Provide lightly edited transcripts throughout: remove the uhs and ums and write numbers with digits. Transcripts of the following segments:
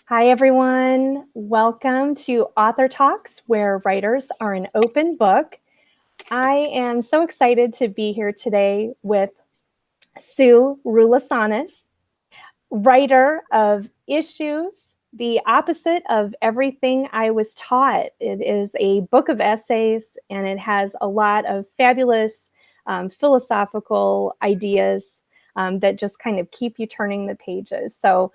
Hi, everyone. Welcome to Author Talks, where writers are an open book. I am so excited to be here today with Sue Roulusonis, writer of Issues, the opposite of everything I was taught. It is a book of essays, and it has a lot of fabulous philosophical ideas that just kind of keep you turning the pages. So,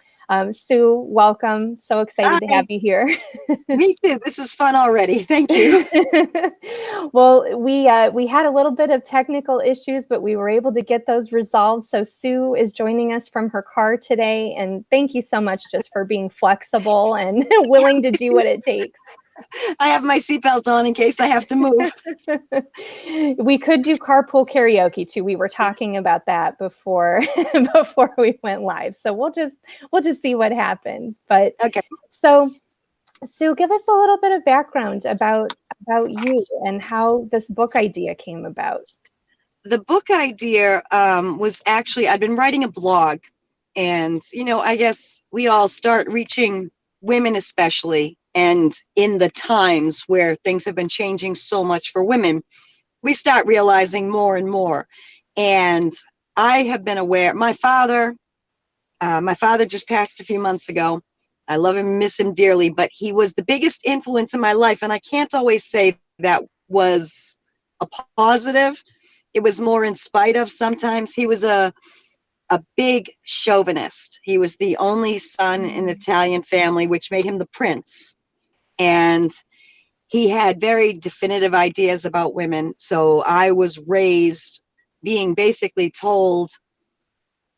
Sue, welcome. So excited to Hi, have you here. me too. This is fun already. Thank you. Well, we had a little bit of technical issues, but we were able to get those resolved. So Sue is joining us from her car today, and thank you so much just for being flexible and willing to do what it takes. I have my seatbelt on in case I have to move. We could do carpool karaoke too. We were talking about that before before we went live. So we'll just see what happens. But Okay. so Sue, give us a little bit of background about you and how this book idea came about. The book idea was actually, I'd been writing a blog, and, I guess we all start reaching women, especially, and in the times where things have been changing so much for women, we start realizing more and more. And I have been aware, my father just passed a few months ago. I love him, miss him dearly, but he was the biggest influence in my life. And I can't always say that was a positive. It was more in spite of sometimes. He was a big chauvinist. He was the only son in an Italian family, which made him the prince. And he had very definitive ideas about women. So I was raised being basically told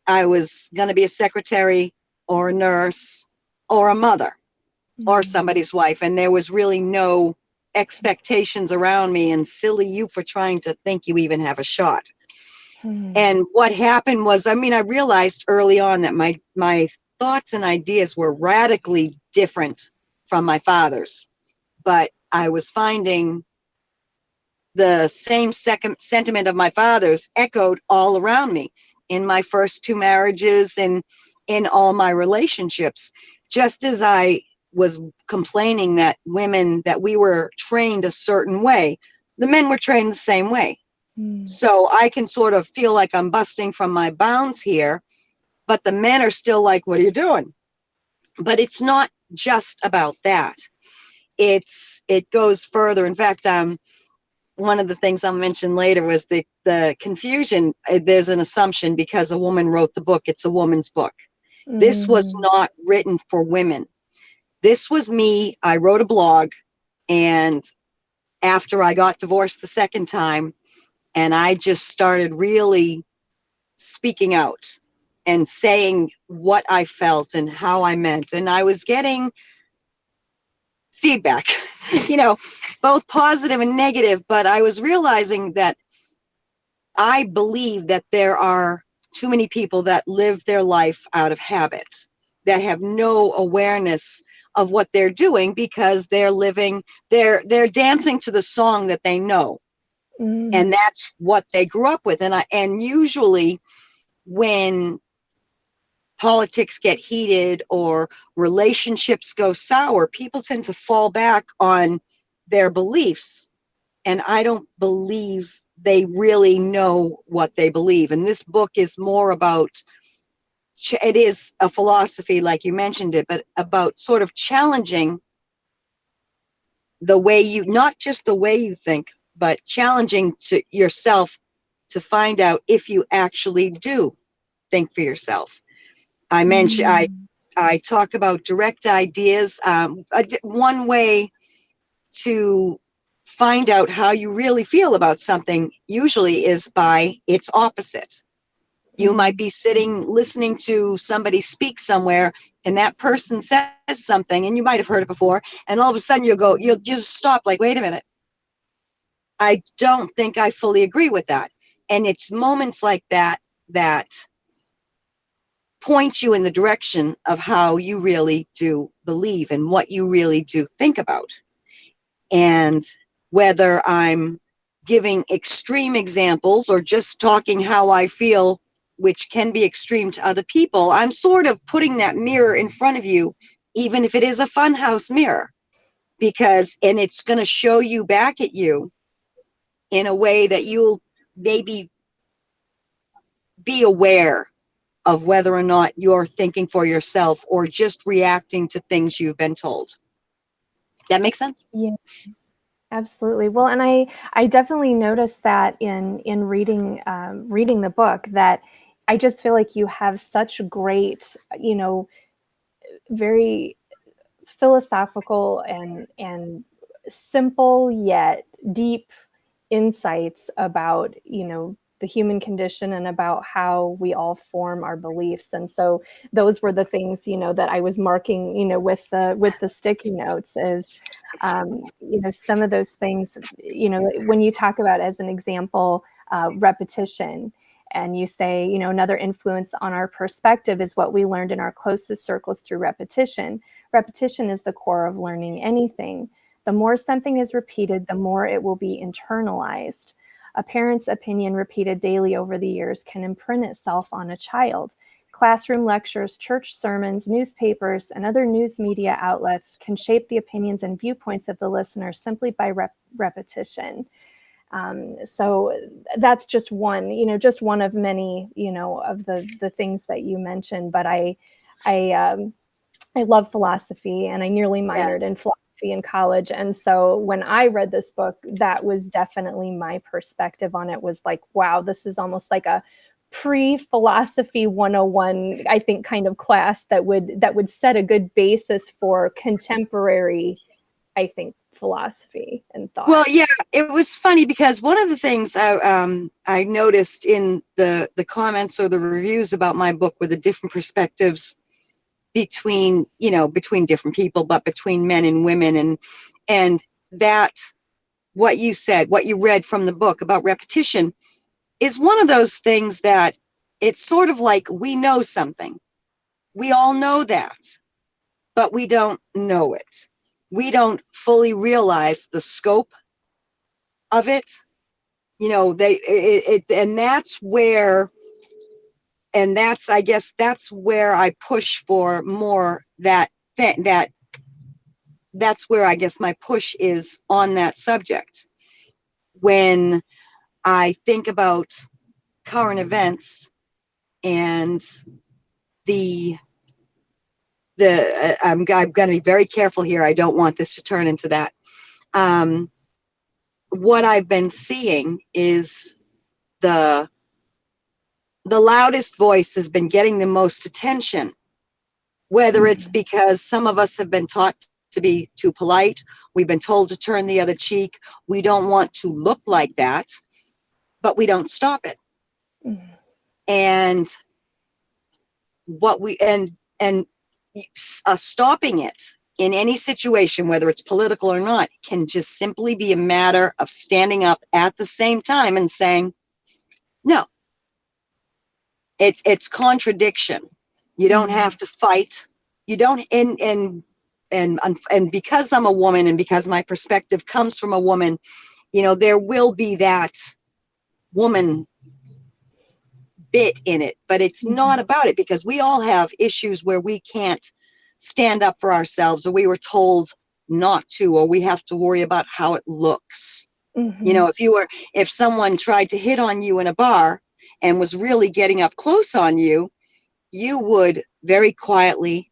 I was going to be a secretary or a nurse or a mother or somebody's wife. And there was really no expectations around me, and silly you for trying to think you even have a shot. And what happened was, I realized early on that my thoughts and ideas were radically different from my father's, but I was finding the same second sentiment of my father's echoed all around me in my first two marriages and in all my relationships. Just as I was complaining that we were trained a certain way, the men were trained the same way. So I can sort of feel like I'm busting from my bounds here, but the men are still like, what are you doing? But it's not just about that. It goes further. In fact, one of the things I'll mention later was the confusion. There's an assumption because a woman wrote the book, it's a woman's book. This was not written for women. This was me. I wrote a blog, and after I got divorced the second time, and I just started really speaking out and saying what I felt and how I meant. And I was getting feedback, both positive and negative, but I was realizing that I believe that there are too many people that live their life out of habit, that have no awareness of what they're doing because they're dancing to the song that they know. And that's what they grew up with. And usually when politics get heated or relationships go sour, people tend to fall back on their beliefs. And I don't believe they really know what they believe. And this book is more about, it is a philosophy, like you mentioned it, but about sort of challenging the way not just the way you think, but challenging to yourself to find out if you actually do think for yourself. I talk about direct ideas. One way to find out how you really feel about something usually is by its opposite. You might be sitting listening to somebody speak somewhere, and that person says something, and you might have heard it before, and all of a sudden you'll just stop, like, wait a minute, I don't think I fully agree with that. And it's moments like that that point you in the direction of how you really do believe and what you really do think about. And whether I'm giving extreme examples or just talking how I feel, which can be extreme to other people, I'm sort of putting that mirror in front of you even if it is a funhouse mirror, and it's going to show you back at you in a way that you'll maybe be aware of whether or not you're thinking for yourself or just reacting to things you've been told. That makes sense? Yeah, absolutely. Well, and I definitely noticed that in reading reading the book, that I just feel like you have such great, very philosophical and simple yet deep insights about, the human condition and about how we all form our beliefs. And so those were the things, that I was marking, with the sticky notes, is, some of those things, when you talk about, as an example, repetition, and you say, another influence on our perspective is what we learned in our closest circles through repetition. Repetition is the core of learning anything. The more something is repeated, the more it will be internalized. A parent's opinion repeated daily over the years can imprint itself on a child. Classroom lectures, church sermons, newspapers, and other news media outlets can shape the opinions and viewpoints of the listener simply by repetition. So that's just one, just one of many, of the things that you mentioned. But I love philosophy, and I nearly minored in philosophy in college. And so when I read this book, that was definitely my perspective on it, was like, wow, this is almost like a pre-philosophy 101, I think, kind of class that would set a good basis for contemporary, I think, philosophy and thought. Well, yeah, it was funny because one of the things I noticed in the comments or the reviews about my book were the different perspectives between different people, but between men and women, and that what you said, what you read from the book about repetition, is one of those things that it's sort of like we know something. We all know that, but we don't know it. We don't fully realize the scope of it. And that's where, I guess that's where I push for more that's where I guess my push is on that subject. When I think about current events and I'm going to be very careful here. I don't want this to turn into that. What I've been seeing is the loudest voice has been getting the most attention, whether it's because some of us have been taught to be too polite, we've been told to turn the other cheek, we don't want to look like that, but we don't stop it. And stopping it in any situation, whether it's political or not, can just simply be a matter of standing up at the same time and saying, no, it's contradiction. You don't have to fight. You don't, and because I'm a woman and because my perspective comes from a woman, there will be that woman bit in it, but it's not about it, because we all have issues where we can't stand up for ourselves, or we were told not to, or we have to worry about how it looks. If someone tried to hit on you in a bar and was really getting up close on you, you would very quietly,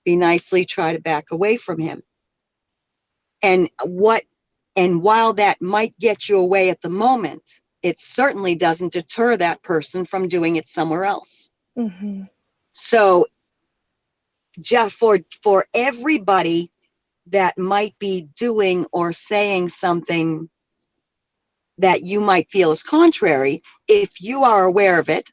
be nicely try to back away from him. And while that might get you away at the moment, it certainly doesn't deter that person from doing it somewhere else. So just for everybody that might be doing or saying something that you might feel is contrary, if you are aware of it,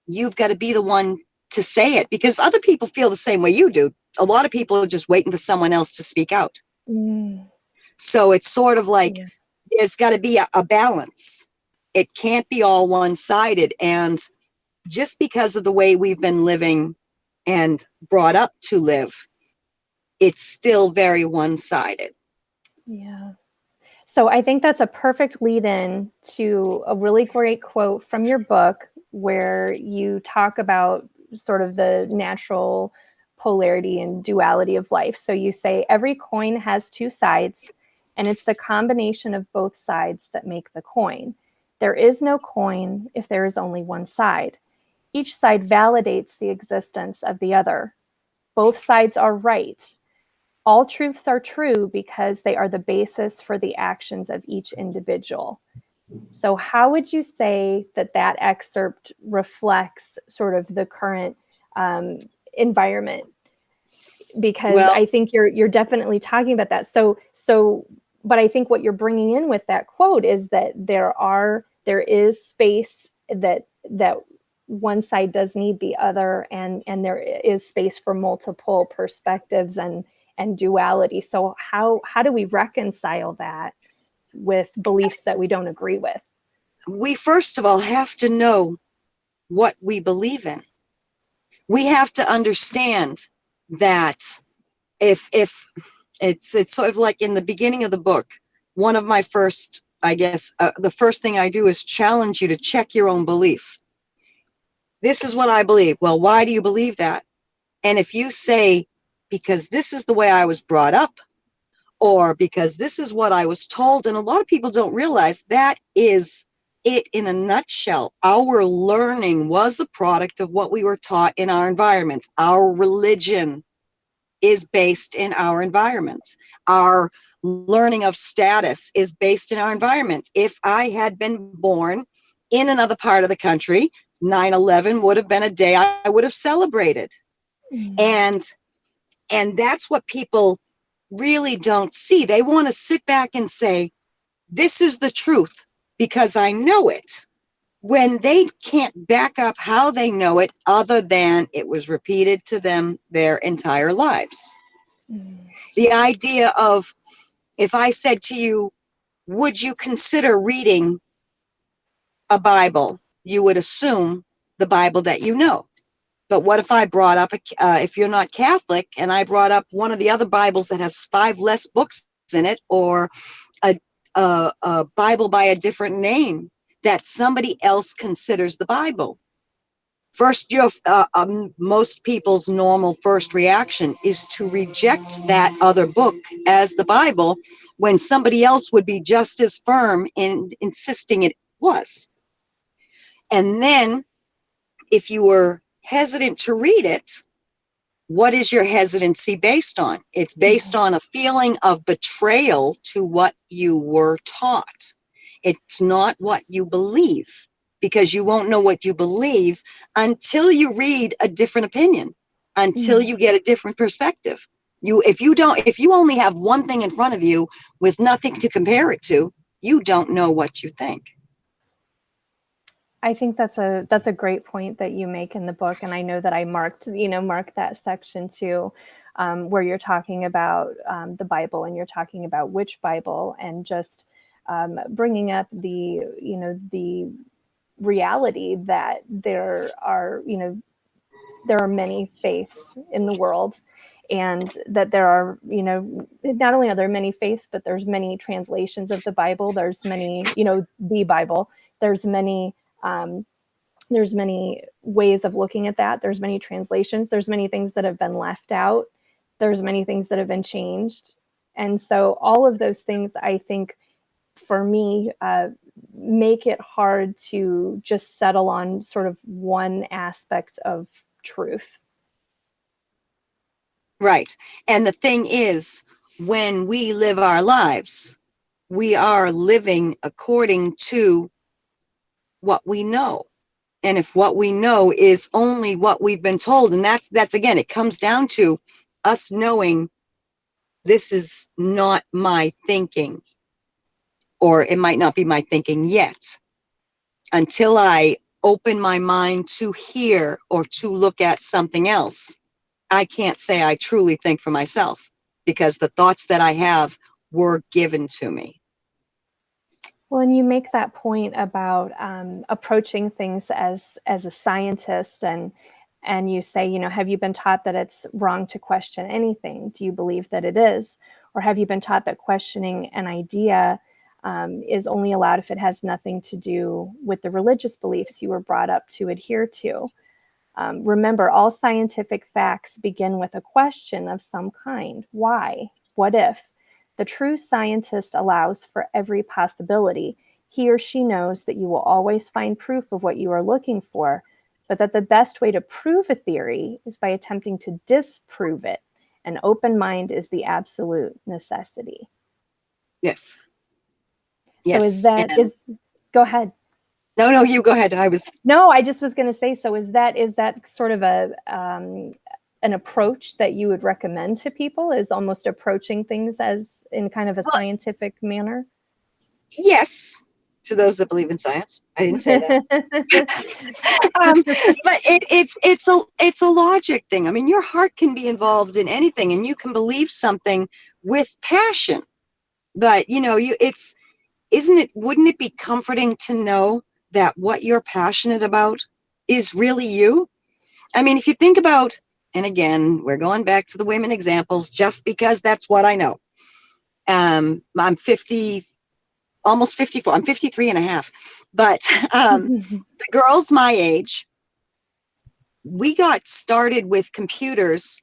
you've got to be the one to say it, because other people feel the same way you do. A lot of people are just waiting for someone else to speak out. So it's sort of like, there's got to be a balance. It can't be all one-sided. And just because of the way we've been living and brought up to live, it's still very one-sided. Yeah. So I think that's a perfect lead in to a really great quote from your book, where you talk about sort of the natural polarity and duality of life. So you say every coin has two sides, and it's the combination of both sides that make the coin. There is no coin if there is only one side. Each side validates the existence of the other. Both sides are right. All truths are true because they are the basis for the actions of each individual. So how would you say that that excerpt reflects sort of the current environment? Because Well, I think you're definitely talking about that. But I think what you're bringing in with that quote is that there is space, that one side does need the other, and there is space for multiple perspectives and duality. So how do we reconcile that with beliefs that we don't agree with? we first of all have to know what we believe in. We have to understand that if it's sort of like in the beginning of the book, one of my first, I guess, the first thing I do is challenge you to check your own belief. This is what I believe. Well, why do you believe that? And if you say, because this is the way I was brought up, or because this is what I was told, and a lot of people don't realize that is it in a nutshell. Our learning was a product of what we were taught in our environment. Our religion is based in our environment. Our learning of status is based in our environment. If I had been born in another part of the country, 9/11 would have been a day I would have celebrated. And that's what people really don't see. They want to sit back and say, this is the truth because I know it, when they can't back up how they know it other than it was repeated to them their entire lives. The idea of, if I said to you, would you consider reading a Bible? You would assume the Bible that you know. But what if I brought up, if you're not Catholic, and I brought up one of the other Bibles that has 5 less books in it, or a Bible by a different name that somebody else considers the Bible? First, most people's normal first reaction is to reject that other book as the Bible, when somebody else would be just as firm in insisting it was. And then, if you were hesitant to read it, what is your hesitancy based on? It's based on a feeling of betrayal to what you were taught. It's not what you believe, because you won't know what you believe until you read a different opinion, until you get a different perspective. If you only have one thing in front of you with nothing to compare it to, you don't know what you think. I think that's a great point that you make in the book, and I know that I marked that section too, where you're talking about the Bible, and you're talking about which Bible, and just bringing up the reality that there are many faiths in the world, and that there are, not only are there many faiths, but there's many translations of the Bible. There's many, the Bible. There's many. There's many ways of looking at that. There's many translations. There's many things that have been left out. There's many things that have been changed. And so all of those things, I think, for me, make it hard to just settle on sort of one aspect of truth. Right. And the thing is, when we live our lives, we are living according to what we know. And if what we know is only what we've been told, and that's again, it comes down to us knowing this is not my thinking, or it might not be my thinking yet, until I open my mind to hear or to look at something else. I can't say I truly think for myself, because the thoughts that I have were given to me. Well, and you make that point about approaching things as a scientist, and you say, have you been taught that it's wrong to question anything? Do you believe that it is? Or have you been taught that questioning an idea is only allowed if it has nothing to do with the religious beliefs you were brought up to adhere to? Remember, all scientific facts begin with a question of some kind. Why? What if? The true scientist allows for every possibility. He or she knows that you will always find proof of what you are looking for, but that the best way to prove a theory is by attempting to disprove it. An open mind is the absolute necessity. Yes. So Yes. go ahead. No, you go ahead. No, I just was going to say, so is that sort of an approach that you would recommend to people, is almost approaching things as in kind of a scientific manner? Yes, to those that believe in science. I didn't say that. But it's a logic thing. I mean, your heart can be involved in anything, and you can believe something with passion. But wouldn't it be comforting to know that what you're passionate about is really you? I mean, if you think about, and again, we're going back to the women examples just because that's what I know. I'm 50, almost 54. I'm 53 and a half. But the girls my age, we got started with computers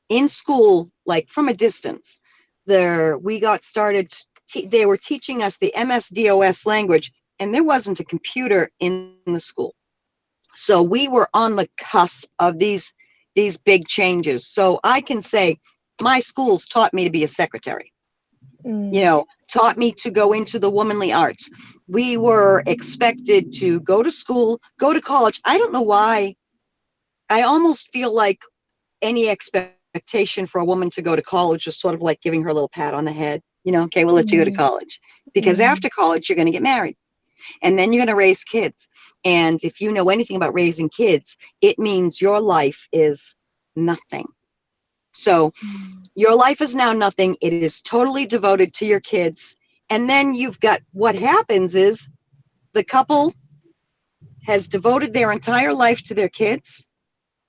in school, like from a distance. We got started, they were teaching us the MS-DOS language, and there wasn't a computer in the school. So we were on the cusp of these big changes. So I can say my schools taught me to be a secretary, taught me to go into the womanly arts. We were expected to go to school, go to college. I don't know why. I almost feel like any expectation for a woman to go to college is sort of like giving her a little pat on the head. Okay, we'll let you go to college. Because after college, you're going to get married. And then you're going to raise kids. And if you know anything about raising kids, it means your life is nothing. So your life is now nothing. It is totally devoted to your kids. And then you've got, what happens is the couple has devoted their entire life to their kids,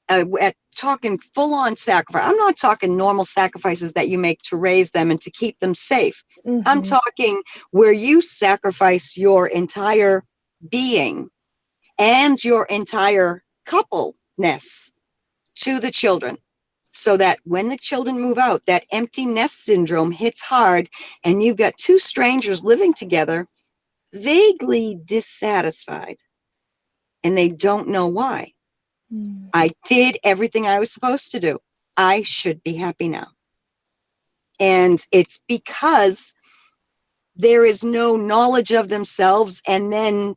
at talking full-on sacrifice. I'm not talking normal sacrifices that you make to raise them and to keep them safe. I'm talking where you sacrifice your entire being and your entire coupleness to the children, so that when the children move out, that empty nest syndrome hits hard, and you've got two strangers living together, vaguely dissatisfied, and they don't know why. I did everything I was supposed to do. I should be happy now. And it's because there is no knowledge of themselves, and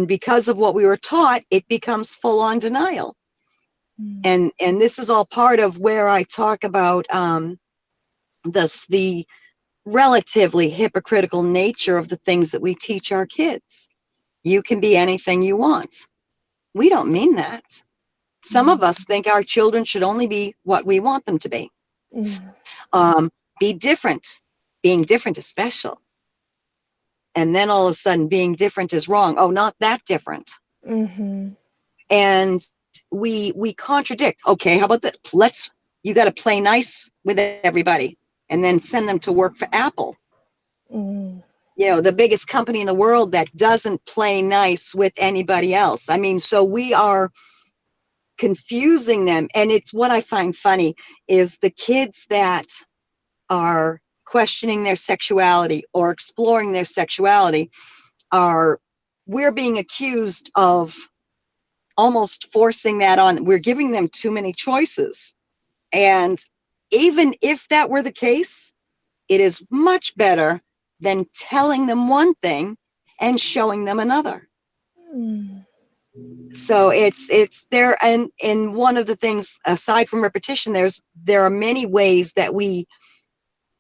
because of what we were taught, it becomes full-on denial. And this is all part of where I talk about the relatively hypocritical nature of the things that we teach our kids. You can be anything you want. We don't mean that. Some of us think our children should only be what we want them to be. Be different. Being different is special. And then all of a sudden, being different is wrong. Oh, not that different. And we contradict. Okay, how about that? You got to play nice with everybody, and then send them to work for Apple. The biggest company in the world that doesn't play nice with anybody else. I mean, so we are confusing them. And it's what I find funny is the kids that are questioning their sexuality or exploring their sexuality, we're being accused of almost forcing that on. We're giving them too many choices. And even if that were the case, it is much better than telling them one thing and showing them another. So it's there. And one of the things, aside from repetition, there are many ways that we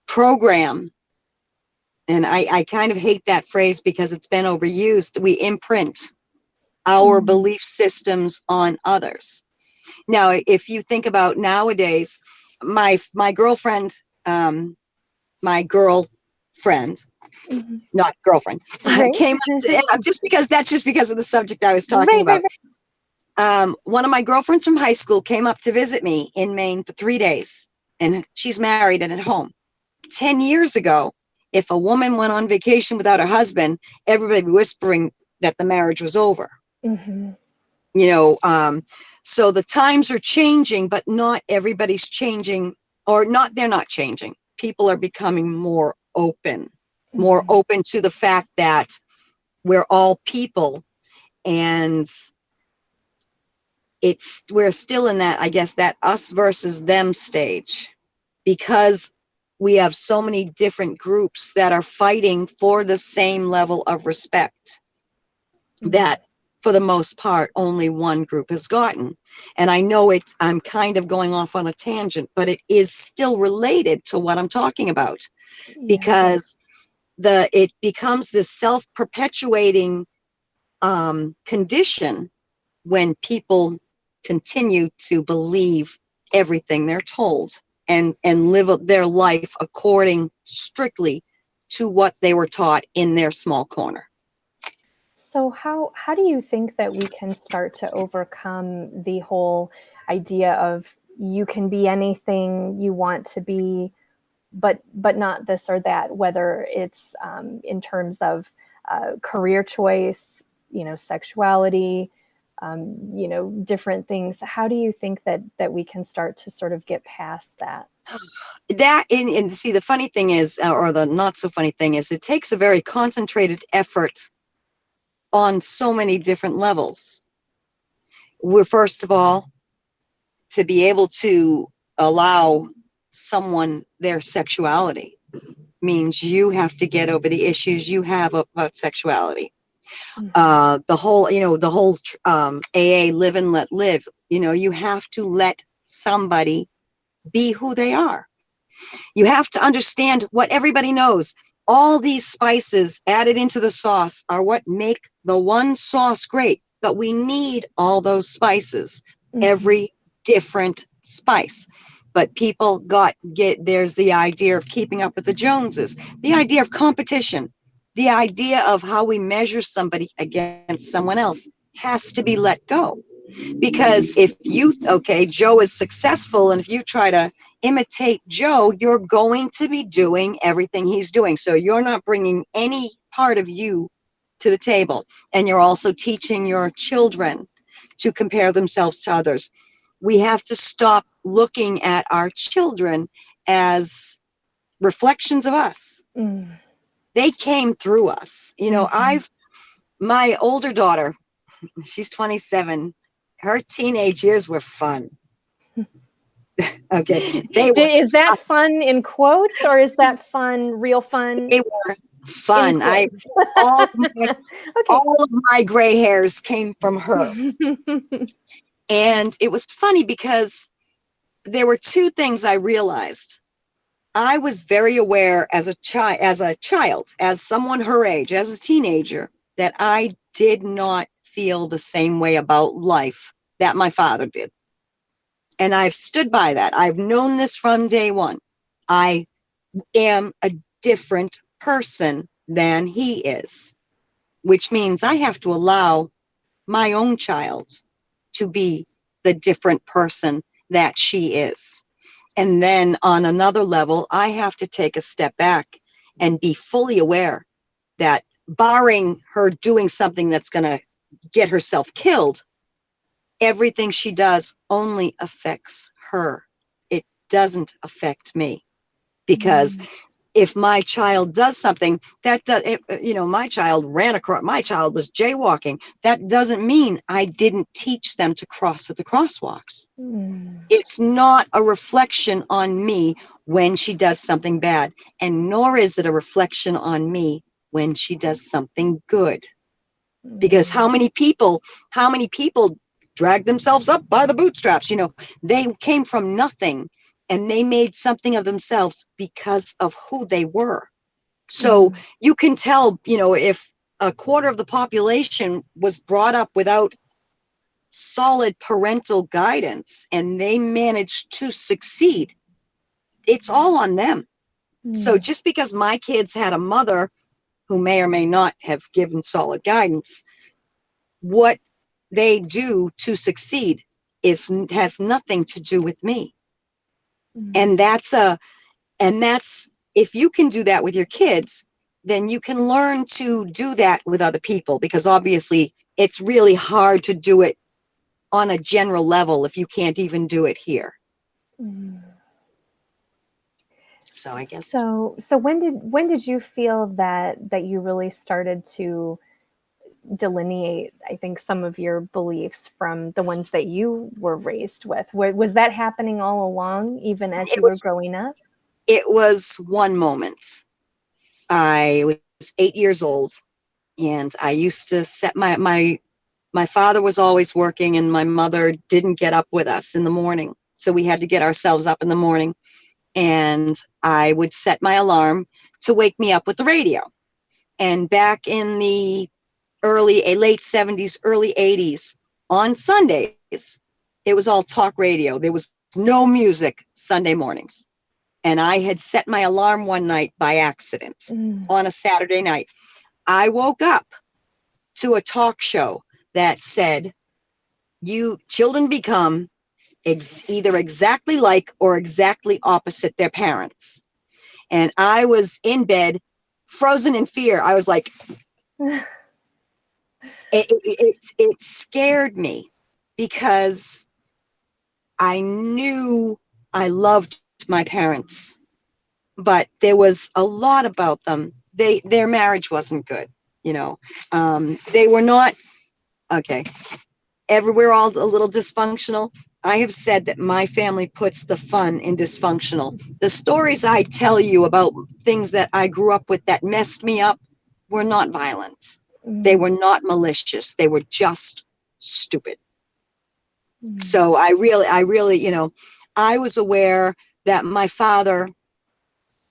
program. And I kind of hate that phrase because it's been overused. We imprint our belief systems on others. Now, if you think about nowadays, my girlfriend, not girlfriend, Right. came up to, just because of the subject I was talking about. One of my girlfriends from high school came up to visit me in Maine for 3 days, and she's married and at home. 10 years ago, if a woman went on vacation without her husband, everybody would be whispering that the marriage was over. So the times are changing, but not everybody's changing, or not, they're not changing. People are becoming more open to the fact that we're all people, and we're still in that, I guess, that us versus them stage, because we have so many different groups that are fighting for the same level of respect that for the most part only one group has gotten. And I know I'm kind of going off on a tangent, but it is still related to what I'm talking about, because it becomes this self-perpetuating condition when people continue to believe everything they're told, and live their life according strictly to what they were taught in their small corner. So how do you think that we can start to overcome the whole idea of you can be anything you want to be, but not this or that, whether it's in terms of career choice, sexuality, different things. How do you think that we can start to sort of get past that? That and see, the funny thing is, or the not so funny thing is, it takes a very concentrated effort on so many different levels. We're, first of all, to be able to allow someone their sexuality means you have to get over the issues you have about sexuality. The whole, AA, live and let live. You have to let somebody be who they are. You have to understand what everybody knows. All these spices added into the sauce are what make the one sauce great. But we need all those spices, every different spice. But people there's the idea of keeping up with the Joneses, the idea of competition, the idea of how we measure somebody against someone else has to be let go. Because if Joe is successful, and if you try to imitate Joe, you're going to be doing everything he's doing. So you're not bringing any part of you to the table. And you're also teaching your children to compare themselves to others. We have to stop looking at our children as reflections of us. They came through us. My older daughter, she's 27. Her teenage years were fun. Okay. Is that fun in quotes, or is that fun, real fun? They were fun. All of my gray hairs came from her. And it was funny because there were two things I realized. I was very aware as a child, as someone her age, as a teenager, that I did not feel the same way about life that my father did. And I've stood by that. I've known this from day one. I am a different person than he is, which means I have to allow my own child to be the different person that she is. And then on another level, I have to take a step back and be fully aware that, barring her doing something that's going to get herself killed, everything she does only affects her. It doesn't affect me. Because if my child does something my child my child was jaywalking, that doesn't mean I didn't teach them to cross at the crosswalks. It's not a reflection on me when she does something bad, and nor is it a reflection on me when she does something good. Because how many people drag themselves up by the bootstraps? They came from nothing, and they made something of themselves because of who they were. So you can tell, if a quarter of the population was brought up without solid parental guidance and they managed to succeed, it's all on them. So just because my kids had a mother who may or may not have given solid guidance, what they do to succeed has nothing to do with me. And that's if you can do that with your kids, then you can learn to do that with other people, because obviously it's really hard to do it on a general level if you can't even do it here? So I guess. So when did you feel that you really started to delineate, I think, some of your beliefs from the ones that you were raised with? Was that happening all along, even as you were growing up? It was one moment. I was 8 years old, and I used to set my father was always working, and my mother didn't get up with us in the morning, so we had to get ourselves up in the morning. And I would set my alarm to wake me up with the radio. And back in the late 70s, early 80s, on Sundays, it was all talk radio. There was no music Sunday mornings. And I had set my alarm one night by accident on a Saturday night. I woke up to a talk show that said, you children become either exactly like or exactly opposite their parents. And I was in bed, frozen in fear. I was like, it scared me because I knew I loved my parents, but there was a lot about them. Their marriage wasn't good, you know. They were not okay. We're all a little dysfunctional. I have said that my family puts the fun in dysfunctional. The stories I tell you about things that I grew up with that messed me up were not violent. They were not malicious. They were just stupid. So I really, you know, I was aware that my father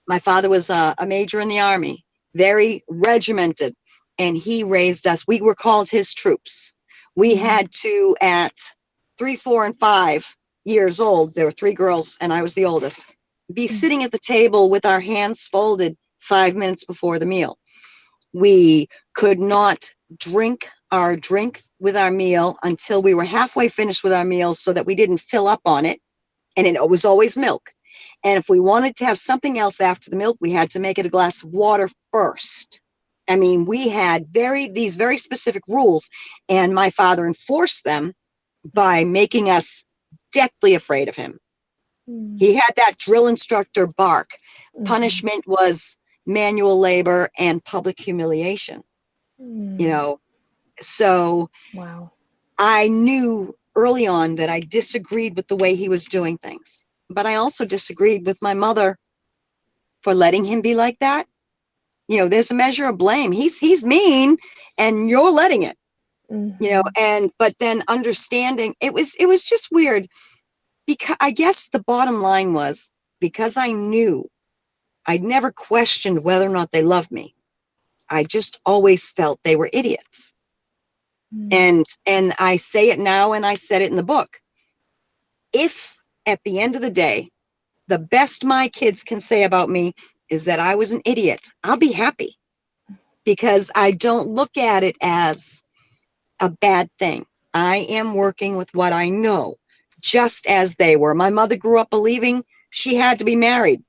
was a major in the Army, very regimented, and he raised us. We were called his troops. We had to, at 3, 4, and 5 years old, there were 3 girls and I was the oldest, be sitting at the table with our hands folded 5 minutes before the meal. We could not drink our drink with our meal until we were halfway finished with our meal so that we didn't fill up on it. And it was always milk. And if we wanted to have something else after the milk, we had to make it a glass of water first. I mean, we had these very specific rules, and my father enforced them by making us deathly afraid of him. He had that drill instructor bark. Punishment was manual labor and public humiliation. You know, so Wow. I knew early on that I disagreed with the way he was doing things, but I also disagreed with my mother for letting him be like that. You know, there's a measure of blame. He's mean, and you're letting it. You know, but then understanding it was just weird, because I guess the bottom line was, because I knew, I'd never questioned whether or not they loved me. I just always felt they were idiots. And I say it now, and I said it in the book. If at the end of the day, the best my kids can say about me is that I was an idiot, I'll be happy, because I don't look at it as a bad thing. I am working with what I know, just as they were. My mother grew up believing she had to be married.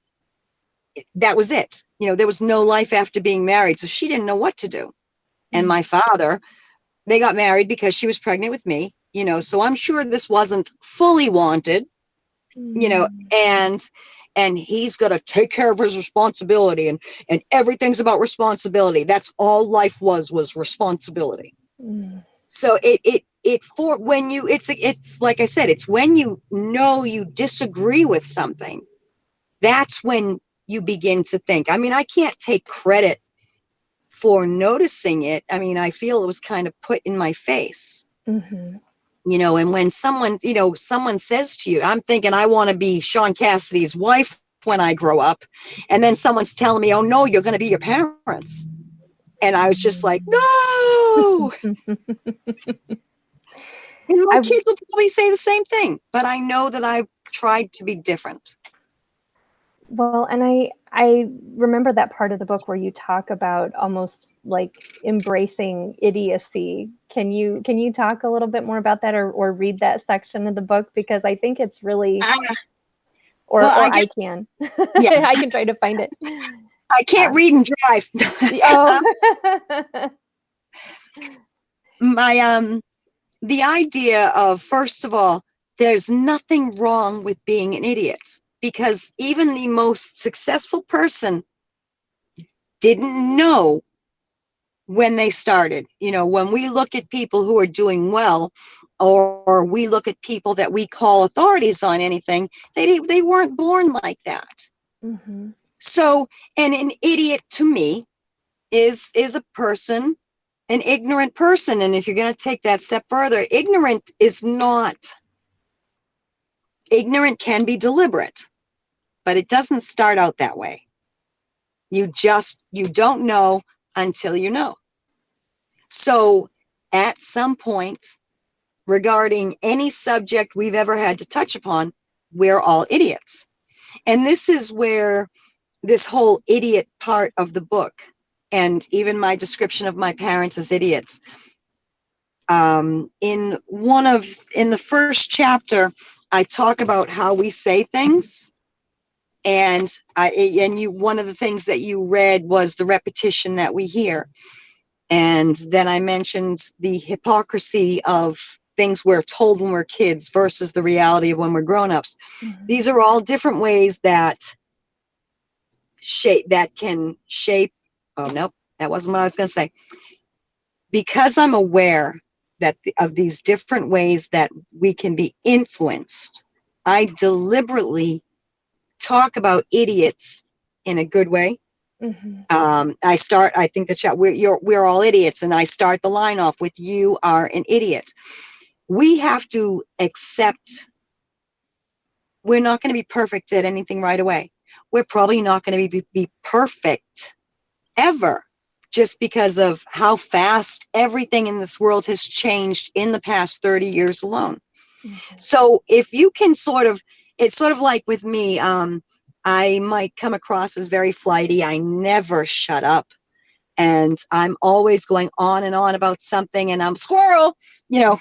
That was it. You know, there was no life after being married, so she didn't know what to do. And my father, they got married because she was pregnant with me, you know, so I'm sure this wasn't fully wanted, you know, and he's got to take care of his responsibility, and everything's about responsibility. That's all life was responsibility. So it for when you, it's like I said, it's when you know you disagree with something, that's when you begin to think. I mean, I can't take credit for noticing it. I mean, I feel it was kind of put in my face. You know, and when someone says to you, I'm thinking I want to be Sean Cassidy's wife when I grow up, and then someone's telling me, oh no, you're going to be your parents, and I was just like, no. And my kids will probably say the same thing, but I know that I've tried to be different. Well, and I remember that part of the book where you talk about almost like embracing idiocy. Can you talk a little bit more about that, or read that section of the book, because I think it's really or I can. Yeah. I can try to find it. I can't read and drive. Oh. the idea of, first of all, there's nothing wrong with being an idiot, because even the most successful person didn't know when they started. When we look at people who are doing well, or we look at people that we call authorities on anything, they weren't born like that. Mm-hmm. So, and an idiot to me is a person, an ignorant person. And if you're going to take that step further, ignorant can be deliberate, but it doesn't start out that way. You don't know until you know. So at some point, regarding any subject we've ever had to touch upon, we're all idiots. And this is where this whole idiot part of the book, and even my description of my parents as idiots, in the first chapter, I talk about how we say things. And one of the things that you read was the repetition that we hear. And then I mentioned the hypocrisy of things we're told when we're kids versus the reality of when we're grown-ups. Mm-hmm. These are all different ways that can shape. Oh, nope, that wasn't what I was going to say. Because I'm aware of these different ways that we can be influenced, I deliberately talk about idiots in a good way. Mm-hmm. I think the chat, we're all idiots. And I start the line off with, you are an idiot. We have to accept we're not going to be perfect at anything right away. We're probably not going to be perfect ever, just because of how fast everything in this world has changed in the past 30 years alone. Mm-hmm. So if you can it's sort of like with me, I might come across as very flighty. I never shut up. And I'm always going on and on about something, and I'm squirrel, there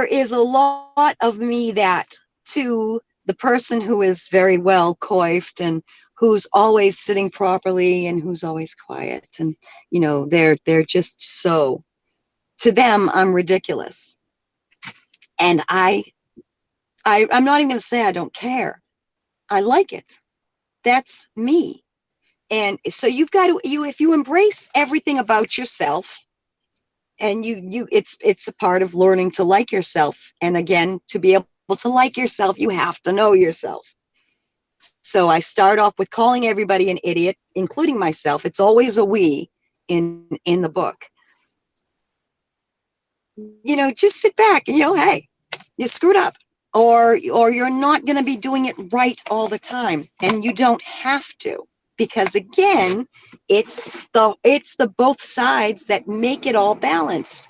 is a lot of me that, to the person who is very well coiffed and who's always sitting properly and who's always quiet, and they're just so, to them I'm ridiculous. And I'm not even going to say I don't care. I like it. That's me. And so you've got to, if you embrace everything about yourself, and it's a part of learning to like yourself. And again, to be able to like yourself, you have to know yourself. So I start off with calling everybody an idiot, including myself. It's always a we in the book. Just sit back and, hey, you screwed up. Or you're not going to be doing it right all the time, and you don't have to, because again, it's the both sides that make it all balanced.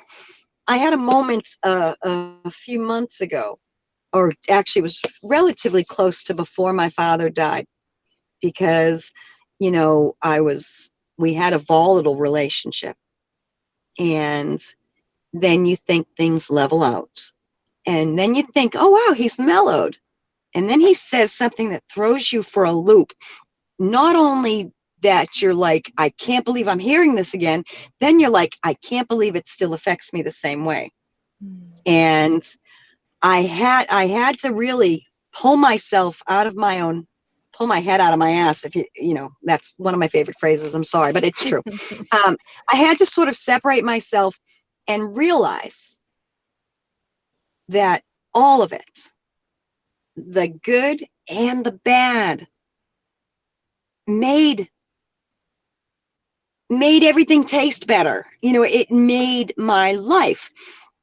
I had a moment a few months ago, or actually it was relatively close to before my father died, because we had a volatile relationship, and then you think things level out. And then you think, oh, wow, he's mellowed. And then he says something that throws you for a loop. Not only that you're like, I can't believe I'm hearing this again, then you're like, I can't believe it still affects me the same way. And I had to really pull my head out of my ass. If that's one of my favorite phrases. I'm sorry, but it's true. I had to sort of separate myself and realize that all of it, the good and the bad, made everything taste better. It made my life.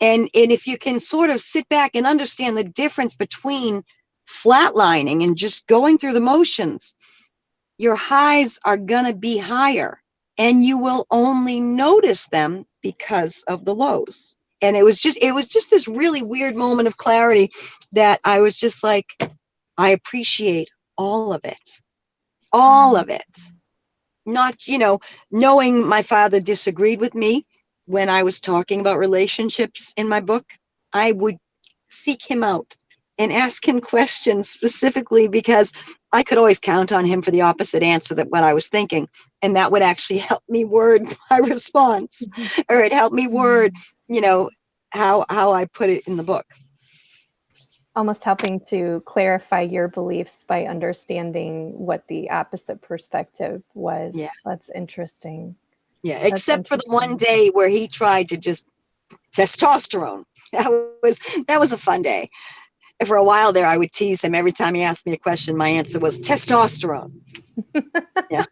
And if you can sort of sit back and understand the difference between flatlining and just going through the motions, your highs are going to be higher, and you will only notice them because of the lows. And it was just this really weird moment of clarity that I was just like, I appreciate all of it. All of it. Not, knowing my father disagreed with me when I was talking about relationships in my book, I would seek him out and ask him questions specifically, because I could always count on him for the opposite answer that what I was thinking. And that would actually help me word my response, or it helped me word, how I put it in the book. Almost helping to clarify your beliefs by understanding what the opposite perspective was. Yeah. That's interesting. Yeah. That's Except for the one interesting. day where he tried to just testosterone. That was a fun day. And for a while there, I would tease him every time he asked me a question. My answer was testosterone. Yeah.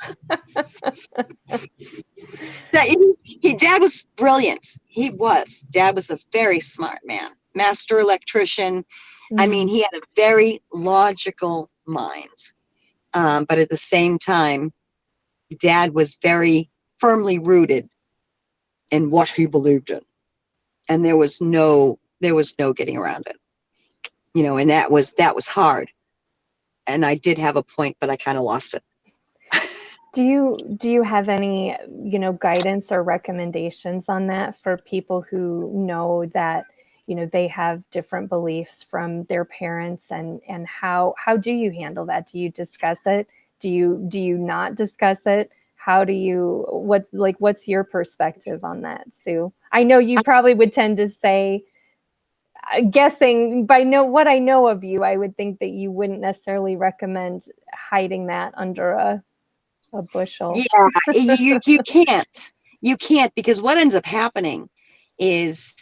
Dad was brilliant. He was. Dad was a very smart man, master electrician. I mean, Mm. he had a very logical mind. But at the same time, Dad was very firmly rooted in what he believed in. And there was no getting around it. And that was hard. And I did have a point, but I kind of lost it. Do you have any, guidance or recommendations on that for people who know that, they have different beliefs from their parents, and how do you handle that? Do you discuss it? Do you not discuss it? How do you what's your perspective on that, Sue? I know you probably would tend to say, guessing by what I know of you, I would think that you wouldn't necessarily recommend hiding that under a bushel. Yeah, you can't because what ends up happening is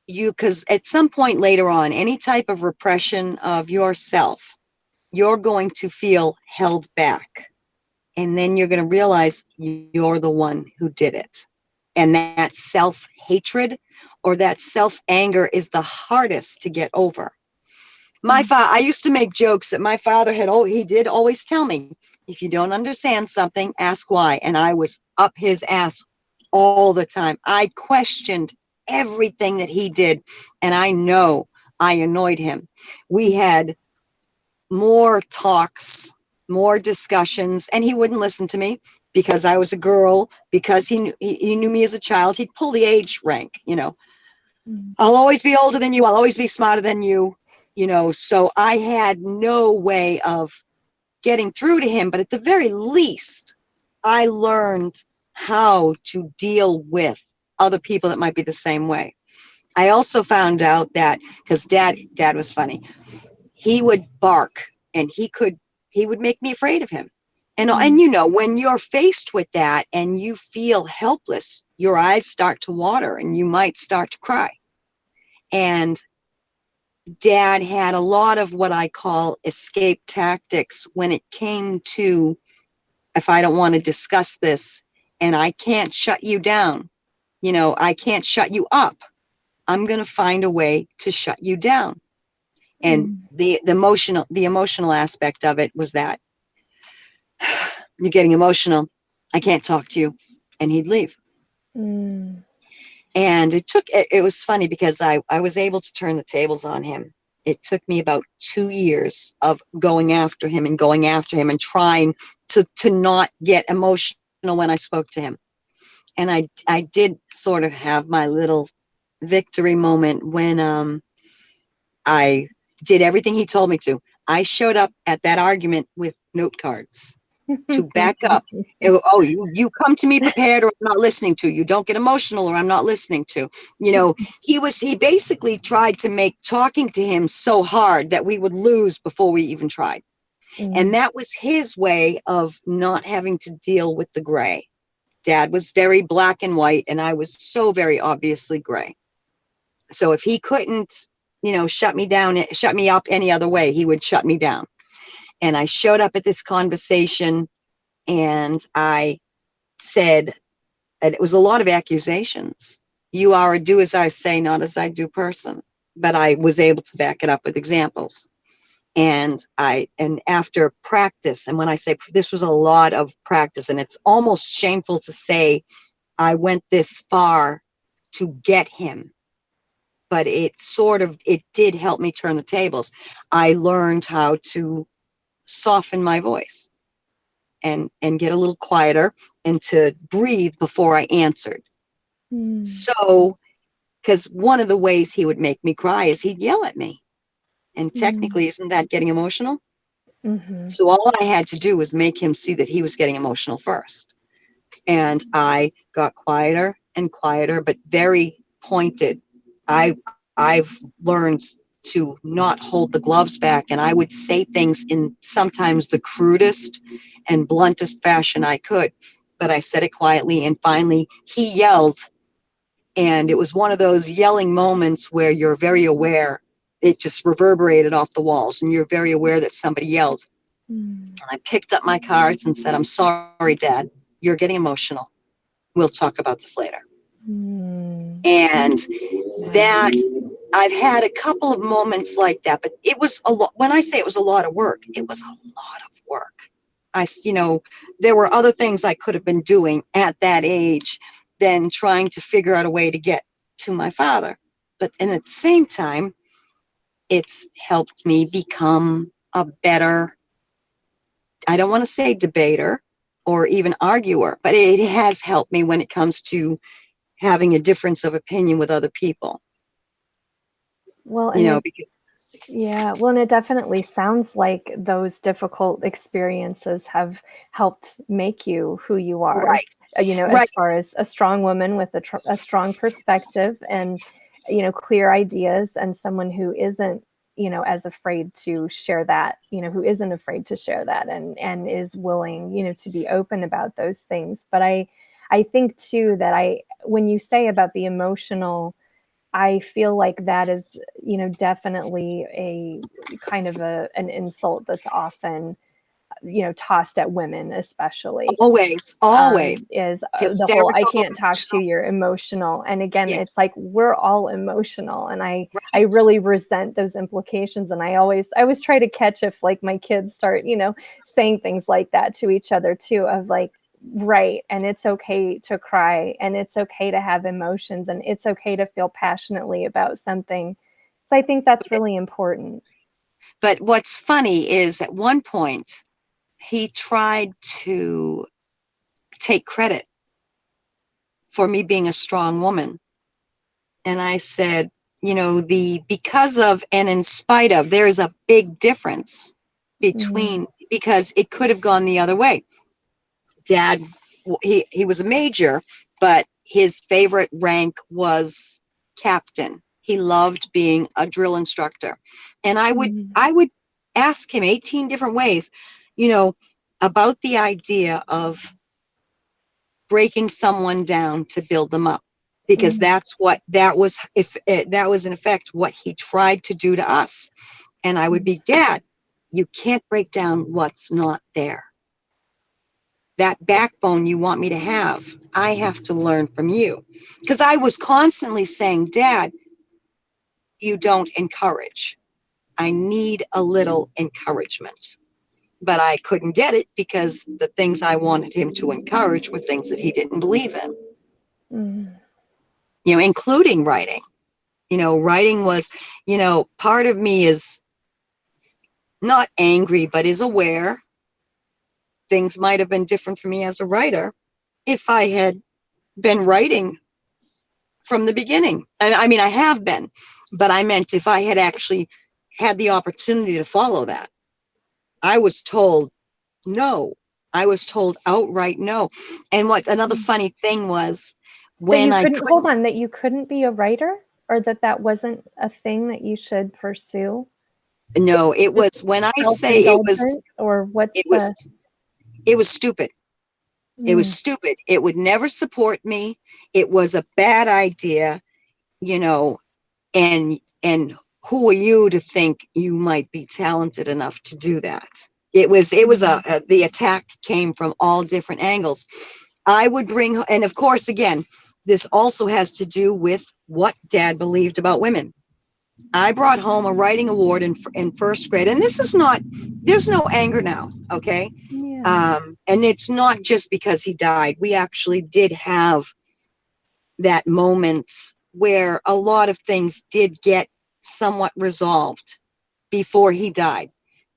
because at some point later on, any type of repression of yourself, you're going to feel held back. And then you're going to realize you're the one who did it. And that self hatred or that self anger is the hardest to get over. I used to make jokes that my father he did always tell me, if you don't understand something, ask why. And I was up his ass all the time. I questioned everything that he did. And I know I annoyed him. We had more talks, more discussions, and he wouldn't listen to me because I was a girl, because he knew me as a child. He'd pull the age rank. Mm. I'll always be older than you. I'll always be smarter than you. So I had no way of getting through to him. But at the very least, I learned how to deal with other people that might be the same way. I also found out that because dad was funny, he would bark and he would make me afraid of him. And Mm. when you're faced with that and you feel helpless, your eyes start to water and you might start to cry. And Dad had a lot of what I call escape tactics when it came to, if I don't want to discuss this and I can't shut you down, I can't shut you up, I'm going to find a way to shut you down. And Mm. the emotional aspect of it was that you're getting emotional, I can't talk to you, and he'd leave. Mm. And it was funny because I was able to turn the tables on him. It took me about 2 years of going after him and trying to not get emotional when I spoke to him. And I did sort of have my little victory moment when I did everything he told me to. I showed up at that argument with note cards to back up. Oh, you come to me prepared, or I'm not listening to you. Don't get emotional, or I'm not listening to. He basically tried to make talking to him so hard that we would lose before we even tried. And Mm. that was his way of not having to deal with the gray. Dad was very black and white, and I was so very obviously gray. So if he couldn't, shut me down, shut me up any other way, he would shut me down. And I showed up at this conversation and I said, and it was a lot of accusations. You are a do as I say, not as I do person. But I was able to back it up with examples. And after practice, and when I say this was a lot of practice, and it's almost shameful to say I went this far to get him, but it did help me turn the tables. I learned how to soften my voice and get a little quieter and to breathe before I answered. Mm. So, because one of the ways he would make me cry is he'd yell at me. And Mm. technically, isn't that getting emotional? Mhm. So all I had to do was make him see that he was getting emotional first. And I got quieter and quieter, but very pointed. I've learned to not hold the gloves back, and I would say things in sometimes the crudest and bluntest fashion I could, but I said it quietly, and finally he yelled, and it was one of those yelling moments where you're very aware. It just reverberated off the walls, and you're very aware that somebody yelled. Mm. And I picked up my cards and said, "I'm sorry, Dad. You're getting emotional. We'll talk about this later." Mm. And Wow. that I've had a couple of moments like that, but it was a lot. When I say it was a lot of work, it was a lot of work. There were other things I could have been doing at that age than trying to figure out a way to get to my father. But and at the same time, it's helped me become a better, I don't want to say debater or even arguer, but it has helped me when it comes to having a difference of opinion with other people, Well, you and know, it because Yeah, well, and it definitely sounds like those difficult experiences have helped make you who you are, right, right, as far as a strong woman with a strong perspective and, clear ideas, and someone who isn't, as afraid to share that, who isn't afraid to share that and is willing, to be open about those things. But I think too that when you say about the emotional, I feel like that is, definitely a kind of an insult that's often, tossed at women, especially, always, always is the whole, I hysterical, can't talk to emotional. you, you're emotional. And again, it's Yes, like we're all emotional. And I right. really resent those implications. And I always try to catch if like my kids start, saying things like that to each other too, of like, right. And it's okay to cry, and it's okay to have emotions, and it's okay to feel passionately about something. So I think that's really important. But what's funny is at one point he tried to take credit for me being a strong woman. And I said, the because of and in spite of, there is a big difference Mm, between, because it could have gone the other way. Dad, he was a major, but his favorite rank was captain. He loved being a drill instructor. And I would mm, I would ask him 18 different ways, you know, about the idea of breaking someone down to build them up, because mm, that was in effect what he tried to do to us. And I would mm, be, Dad, you can't break down what's not there. That backbone you want me to I have to learn from you. Because I was constantly saying, Dad, you don't encourage. I need a little encouragement. But I couldn't get it because the things I wanted him to encourage were things that he didn't believe in, mm, including writing. Writing was, part of me is not angry, but is aware things might have been different for me as a writer if I had been writing from the beginning. And I mean, I have been, but I meant if I had actually had the opportunity to follow that. I was told no. I was told outright no. And what another mm. funny thing was That when you I couldn't hold couldn't, on, that you couldn't be a writer, or that wasn't a thing that you should pursue? no, it Just was when I say self-indulgent, or what's it the was, it was stupid. It was mm, stupid. It would never support me. It was a bad idea, you know, and who are you to think you might be talented enough to do that? It was mm, the attack came from all different angles. I would bring, and of course, again, this also has to do with what Dad believed about women. I brought home a writing award in first grade, and this is not, there's no anger now, okay? yeah. And it's not just because he died. We actually did have that moment where a lot of things did get somewhat resolved before he died.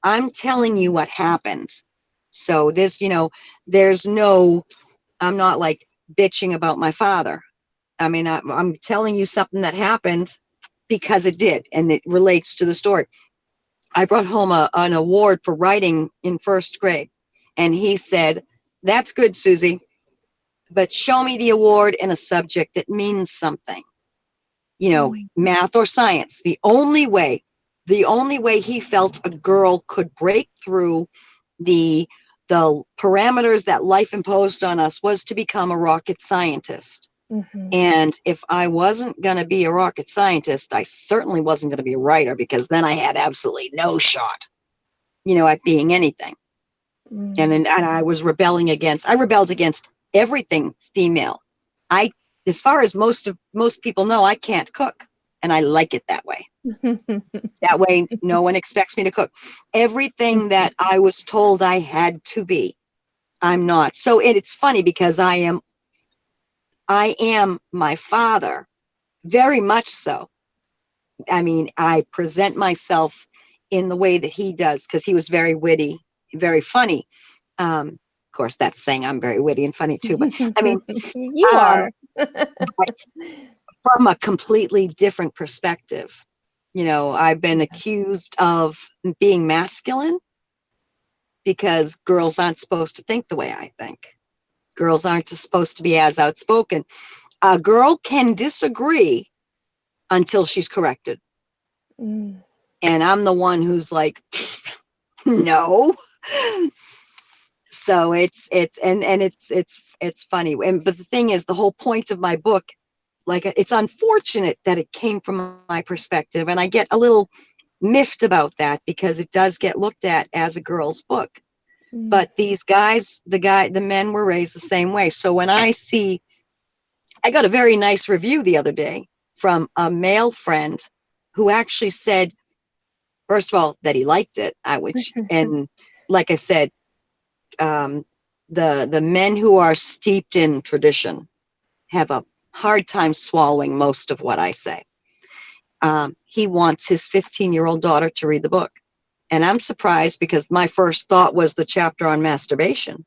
I'm telling you what happened. So there's no, I'm not like bitching about my father. I mean, I'm telling you something that happened because it did, and it relates to the story. I brought home an award for writing in first grade, and he said, "That's good, Susie, but show me the award in a subject that means something." math or science. The only way he felt a girl could break through the parameters that life imposed on us was to become a rocket scientist. Mm-hmm. And if I wasn't going to be a rocket scientist, I certainly wasn't going to be a writer, because then I had absolutely no shot, at being anything. And I rebelled against everything female. As far as most people know, I can't cook, and I like it that way. That way, no one expects me to cook. Everything that I was told I had to be, I'm not. So it's funny, because I am my father, very much so. I mean, I present myself in the way that he does, because he was very witty, very funny. Of course, that's saying I'm very witty and funny too, but I mean, You are. but from a completely different perspective. I've been accused of being masculine, because girls aren't supposed to think the way I think. Girls aren't supposed to be as outspoken. A girl can disagree until she's corrected. And I'm the one who's like, no. So it's funny. But the thing is, the whole point of my book, like, it's unfortunate that it came from my perspective, and I get a little miffed about that, because it does get looked at as a girl's book. But these guys, the men were raised the same way. So when I got a very nice review the other day from a male friend who actually said, first of all, that he liked it. And like I said, the men who are steeped in tradition have a hard time swallowing most of what I say. He wants his 15-year-old daughter to read the book. And I'm surprised, because my first thought was the chapter on masturbation.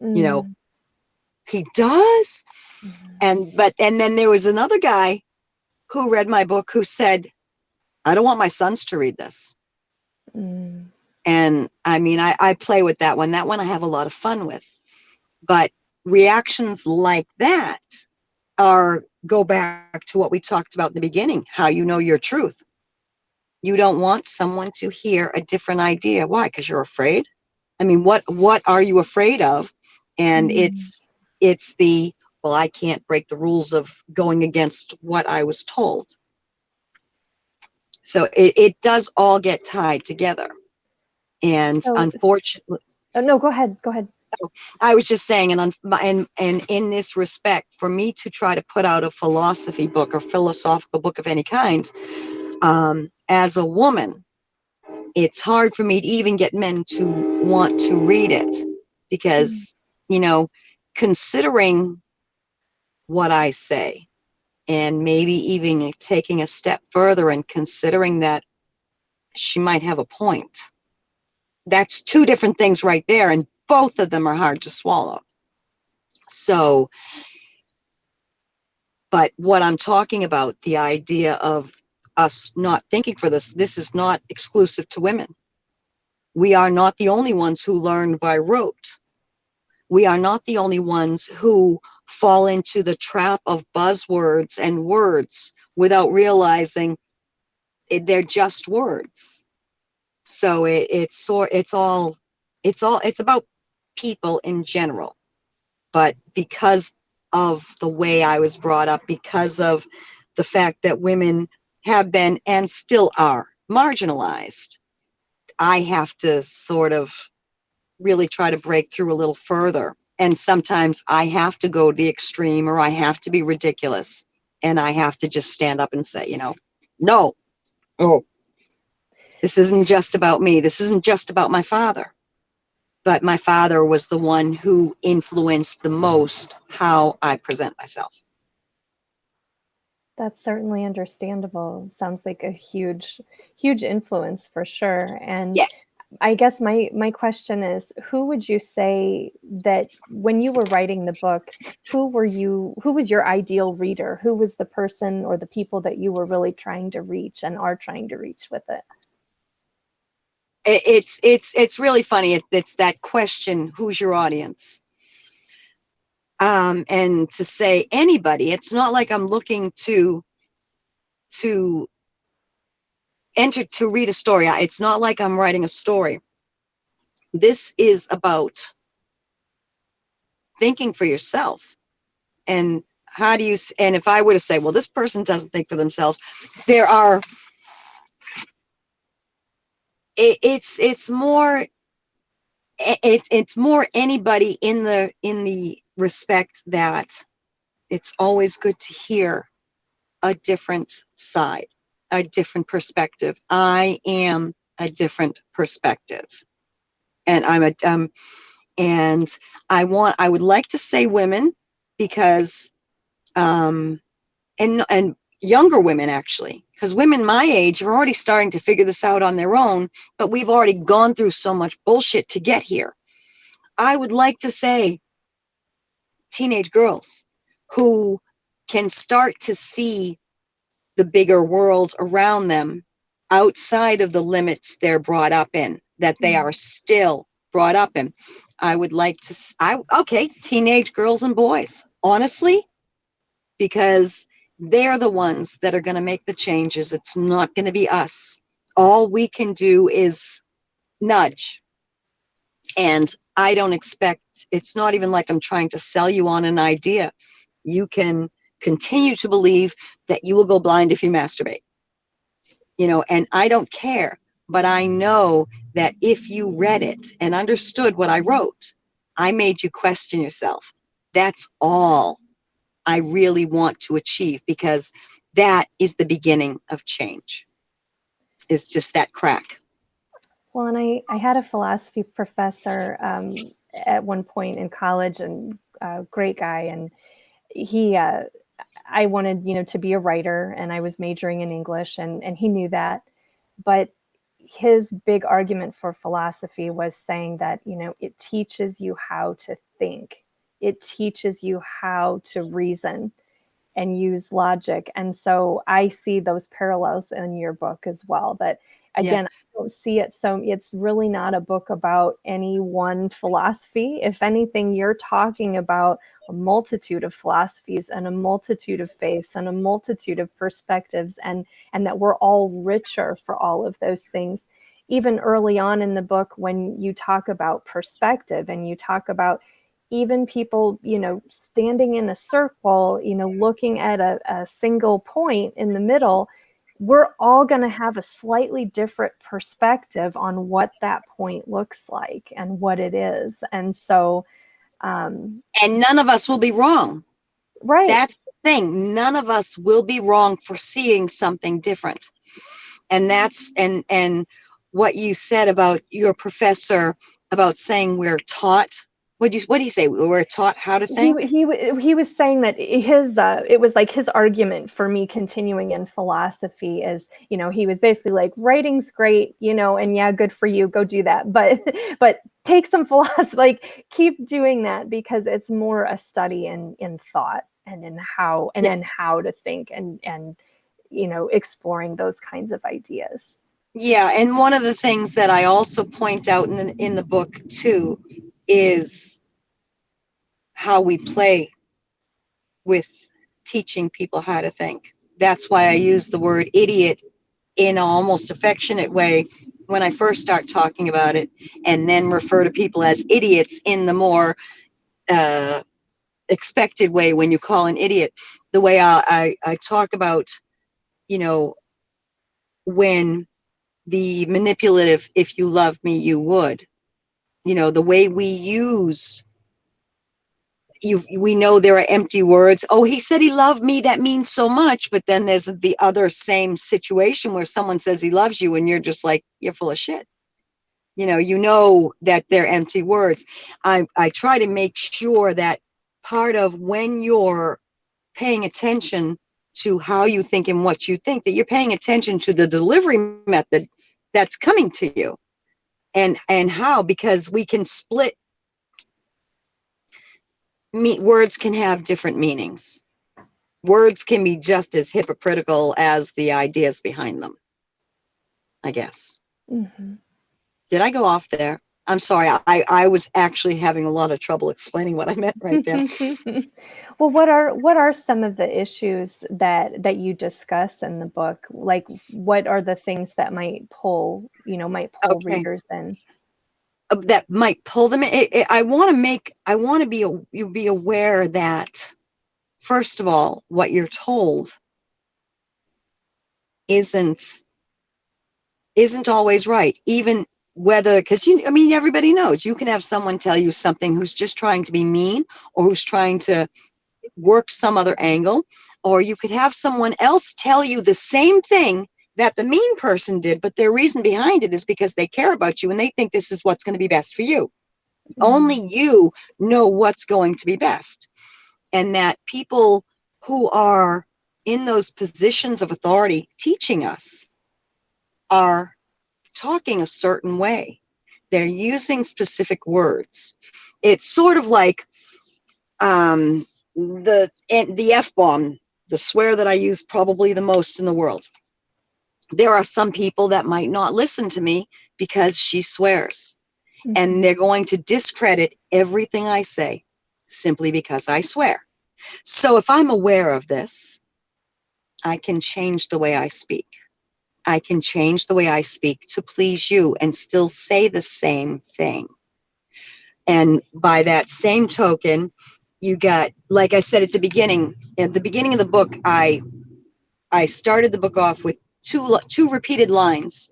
He does. And then there was another guy who read my book who said, I don't want my sons to read this. And I mean, I play with that one. That one I have a lot of fun with. But reactions like that go back to what we talked about in the beginning, how you know your truth. You don't want someone to hear a different idea. Why? Because you're afraid. I mean, what are you afraid of? And it's well, I can't break the rules of going against what I was told. So it does all get tied together. And unfortunately, no, go ahead. I was just saying, and in this respect, for me to try to put out a philosophy book or philosophical book of any kind, as a woman, it's hard for me to even get men to want to read it, because, considering what I say, and maybe even taking a step further and considering that she might have a point. That's two different things right there, and both of them are hard to swallow. So, but what I'm talking about, the idea of us not thinking for this is not exclusive to women. We are not the only ones who learn by rote. We are not the only ones who fall into the trap of buzzwords and words without realizing they're just words. So it's about people in general. But because of the way I was brought up, because of the fact that women have been and still are marginalized, I have to sort of really try to break through a little further. And sometimes I have to go to the extreme, or I have to be ridiculous, and I have to just stand up and say, no, this isn't just about me. This isn't just about my father. But my father was the one who influenced the most how I present myself. That's certainly understandable. Sounds like a huge influence for sure. And Yes. I guess my question is, who would you say that when you were writing the book, who was your ideal reader? Who was the person or the people that you were really trying to reach and are trying to reach with it? It's really funny. It's that question, who's your audience? And to say anybody, it's not like I'm looking to to enter to read a story. It's not like I'm writing a story. This is about thinking for yourself. And how do you, and if I were to say, well, this person doesn't think for themselves, there are, it's more, it's more anybody in the respect that it's always good to hear a different side, a different perspective. I am a different perspective, and and I would like to say women, because and younger women, actually, because women my age are already starting to figure this out on their own, but we've already gone through so much bullshit to get here. I would like to say teenage girls who can start to see the bigger world around them outside of the limits they're brought up in, that they are still brought up in. I would like to, okay, teenage girls and boys, honestly, because they're the ones that are going to make the changes. It's not going to be us. All we can do is nudge. And I don't expect, it's not even like I'm trying to sell you on an idea. You can continue to believe that you will go blind if you masturbate. And I don't care, but I know that if you read it and understood what I wrote, I made you question yourself. That's all I really want to achieve, because that is the beginning of change. It's just that crack. Well, and I had a philosophy professor at one point in college, and a great guy, and he I wanted, to be a writer, and I was majoring in English, and he knew that. But his big argument for philosophy was saying that, it teaches you how to think. It teaches you how to reason and use logic. And so I see those parallels in your book as well, that Yeah. again, I don't see it. So it's really not a book about any one philosophy. If anything, you're talking about a multitude of philosophies and a multitude of faiths and a multitude of perspectives, and that we're all richer for all of those things. Even early on in the book, when you talk about perspective and you talk about even people, standing in a circle, looking at a single point in the middle, we're all going to have a slightly different perspective on what that point looks like and what it is. And so, and none of us will be wrong. right. That's the thing. None of us will be wrong for seeing something different. And that's, and what you said about your professor, about saying we're taught, what do you say? We're taught how to think? He was saying that his it was like his argument for me continuing in philosophy is, he was basically like, writing's great, and yeah, good for you, go do that, but take some philosophy, like keep doing that, because it's more a study in thought and in how to think and exploring those kinds of ideas. Yeah, and one of the things that I also point out in the book too is how we play with teaching people how to think. That's why I use the word idiot in an almost affectionate way when I first start talking about it, and then refer to people as idiots in the more expected way when you call an idiot. The way I talk about, when the manipulative, if you love me, you would, the way we use, we know there are empty words. Oh, he said he loved me. That means so much. But then there's the other same situation where someone says he loves you and you're just like, you're full of shit. That they're empty words. I try to make sure that part of when you're paying attention to how you think and what you think, that you're paying attention to the delivery method that's coming to you, and how, because we can split words can have different meanings. Words can be just as hypocritical as the ideas behind them, I guess. Mm-hmm. Did I go off there? I'm sorry. I was actually having a lot of trouble explaining what I meant right there. Well, what are some of the issues that you discuss in the book? Like, what are the things that might pull Okay. readers in? That might pull them in. I want to be, you be aware that, first of all, what you're told isn't isn't always right, even whether, because I mean, everybody knows you can have someone tell you something who's just trying to be mean, or who's trying to work some other angle, or you could have someone else tell you the same thing that the mean person did, but their reason behind it is because they care about you and they think this is what's going to be best for you. Mm, Only you know what's going to be best. And that people who are in those positions of authority teaching us are talking a certain way. They're using specific words. It's sort of like the F bomb, the swear that I use probably the most in the world. There are some people that might not listen to me because she swears, and mhm, they're going to discredit everything I say simply because I swear. So if I'm aware of this, I can change the way I speak. I can change the way I speak to please you and still say the same thing. And by that same token, you got, like I said at the beginning of the book, I started the book off with two repeated lines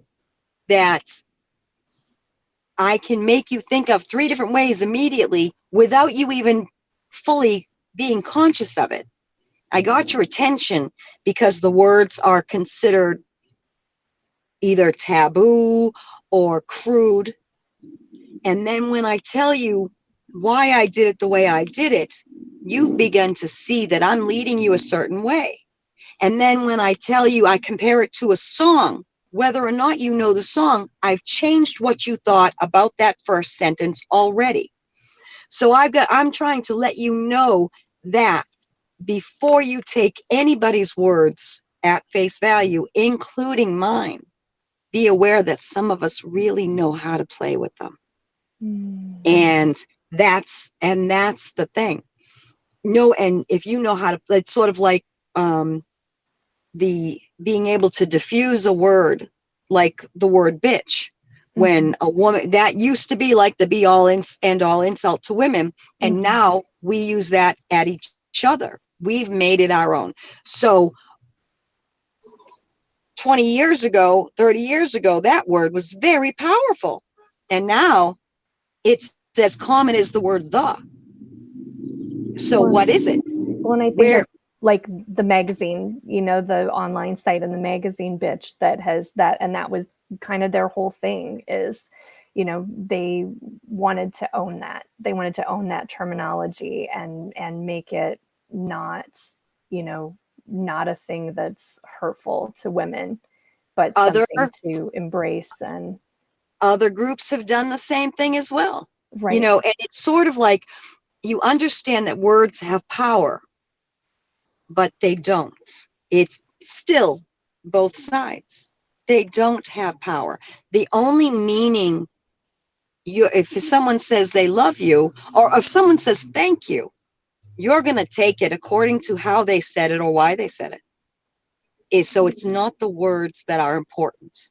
that I can make you think of three different ways immediately without you even fully being conscious of it. I got your attention because the words are considered either taboo or crude. And then when I tell you why I did it the way I did it, you've begun to see that I'm leading you a certain way. And then when I tell you, I compare it to a song, whether or not you know the song, I've changed what you thought about that first sentence already. So I'm trying to let you know that before you take anybody's words at face value, including mine, be aware that some of us really know how to play with them. mm, And that's the thing. No, and if you know how to, it's sort of like the being able to diffuse a word, like the word bitch. mhm, When a woman, that used to be like the be all end all insult to women, and mhm. now we use that at each other. We've made it our own. So 20 years ago, 30 years ago, that word was very powerful. And now it's as common as the word the. So what Well, is it? well, and I think Where of like the magazine, the online site and the magazine bitch that has that, and that was kind of their whole thing is, they wanted to own that. They wanted to own that terminology and make it not, you know, not a thing that's hurtful to women, but other something to embrace and other groups have done the same thing as well. right. And it's sort of like you understand that words have power, but they don't. It's still both sides. They don't have power. The only meaning if someone says they love you, or if someone says thank you, you're going to take it according to how they said it or why they said it. So it's not the words that are important.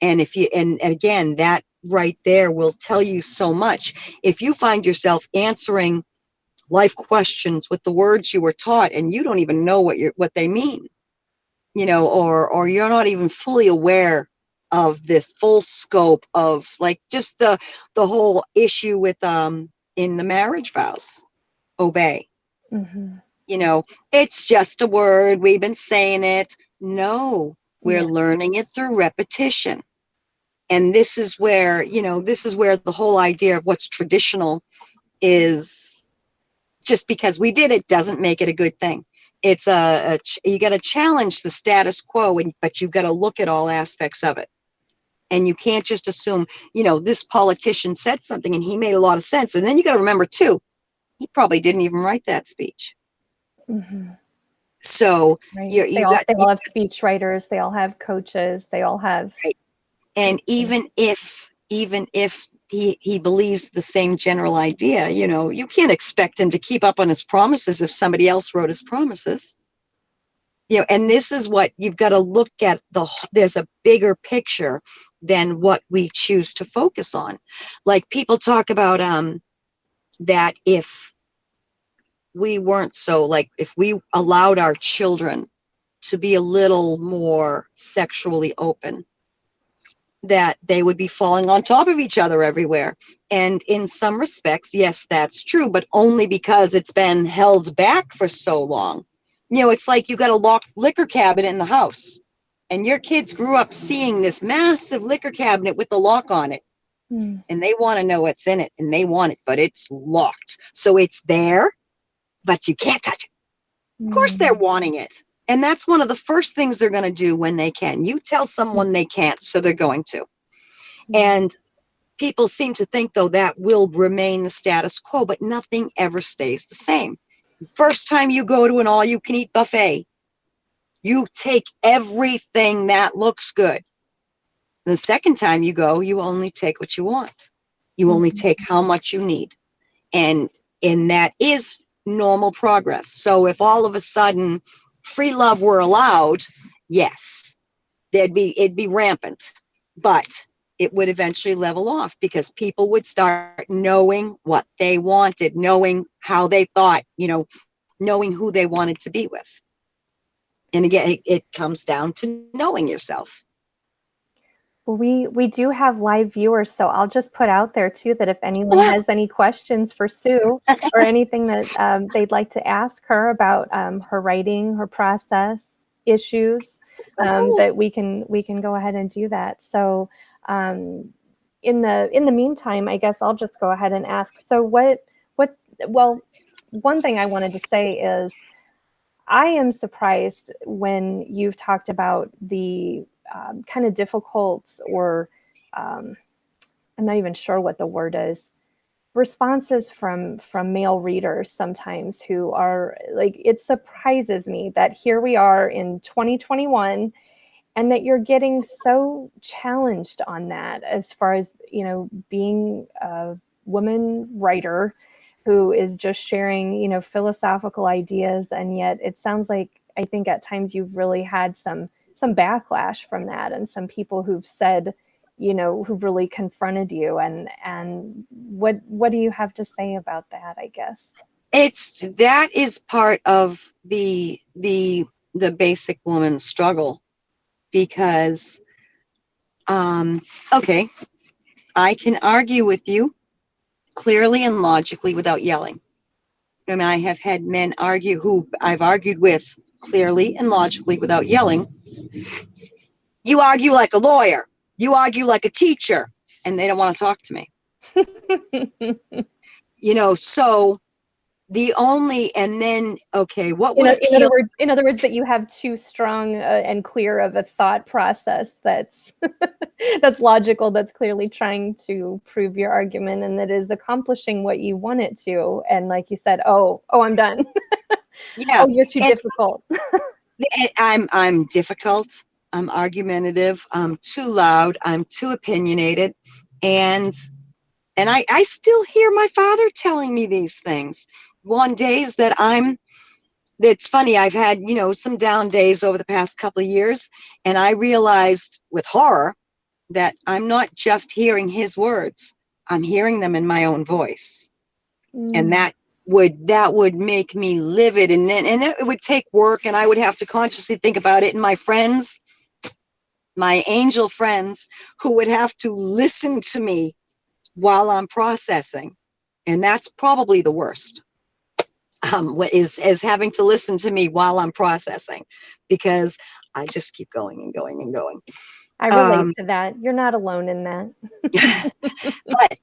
And if you, and again, that right there will tell you so much. If you find yourself answering life questions with the words you were taught and you don't even know what they mean, or you're not even fully aware of the full scope of, like, just the whole issue with in the marriage vows, obey. Hmm. It's just a word, we've been saying it. No, we're Yeah. learning it through repetition. And this is where the whole idea of what's traditional is. Just because we did it doesn't make it a good thing. It's you got to challenge the status quo, but you've got to look at all aspects of it. And you can't just assume, this politician said something and he made a lot of sense. And then you got to remember too, he probably didn't even write that speech. Hmm. So Right. you They you all got they all have speech writers, they all have coaches, they all have right. And even if he believes the same general idea. You know, you can't expect him to keep up on his promises if somebody else wrote his promises. You know, and this is what you've got to look at. There's a bigger picture than what we choose to focus on. Like people talk about that if we weren't so, like, if we allowed our children to be a little more sexually open, that they would be falling on top of each other everywhere. And in some respects, yes, that's true, but only because it's been held back for so long. You know, it's like you got a locked liquor cabinet in the house, and your kids grew up seeing this massive liquor cabinet with the lock on it, and they want to know what's in it, and they want it, but it's locked. So it's there, but you can't touch it. Of course they're wanting it. And that's one of the first things they're going to do when they can. You tell someone they can't, so they're going to. And people seem to think, though, that will remain the status quo, but nothing ever stays the same. First time you go to an all-you-can-eat buffet, you take everything that looks good. The second time you go, you only take what you want. You only take how much you need. And that is normal progress. So if all of a sudden free love were allowed, yes, it'd be rampant, but it would eventually level off because people would start knowing what they wanted, knowing how they thought, you know, knowing who they wanted to be with. And again, it comes down to knowing yourself. Well, we do have live viewers, so I'll just put out there too that if anyone has any questions for Sue or anything that they'd like to ask her about her writing, her process, issues, that we can go ahead and do that. So in the meantime, I guess I'll just go ahead and ask. So well, one thing I wanted to say is I am surprised when you've talked about the kind of difficult, or I'm not even sure what the word is, responses from male readers sometimes who are like, it surprises me that here we are in 2021 and that you're getting so challenged on that, as far as, you know, being a woman writer who is just sharing, you know, philosophical ideas. And yet it sounds like, I think at times you've really had some backlash from that, and some people who've said, you know, who've really confronted you. And what do you have to say about that, I guess? That is part of the basic woman struggle, because okay, I can argue with you clearly and logically without yelling. And I have had men argue, who I've argued with clearly and logically without yelling. You argue like a lawyer, you argue like a teacher, and they don't want to talk to me. You know, so the only, and then, okay, what would appeal? In other words, that you have too strong and clear of a thought process that's that's logical, that's clearly trying to prove your argument, and that is accomplishing what you want it to. And like you said, oh, I'm done. Yeah. Oh, you're too difficult. I'm difficult. I'm argumentative. I'm too loud. I'm too opinionated. And I still hear my father telling me these things. On days that it's funny, I've had, you know, some down days over the past couple of years, and I realized with horror that I'm not just hearing his words, I'm hearing them in my own voice. And that would make me livid, and it would take work, and I would have to consciously think about it. And my friends, my angel friends, who would have to listen to me while I'm processing, and that's probably the worst. What is having to listen to me while I'm processing, because I just keep going and going and going. I relate to that. You're not alone in that. But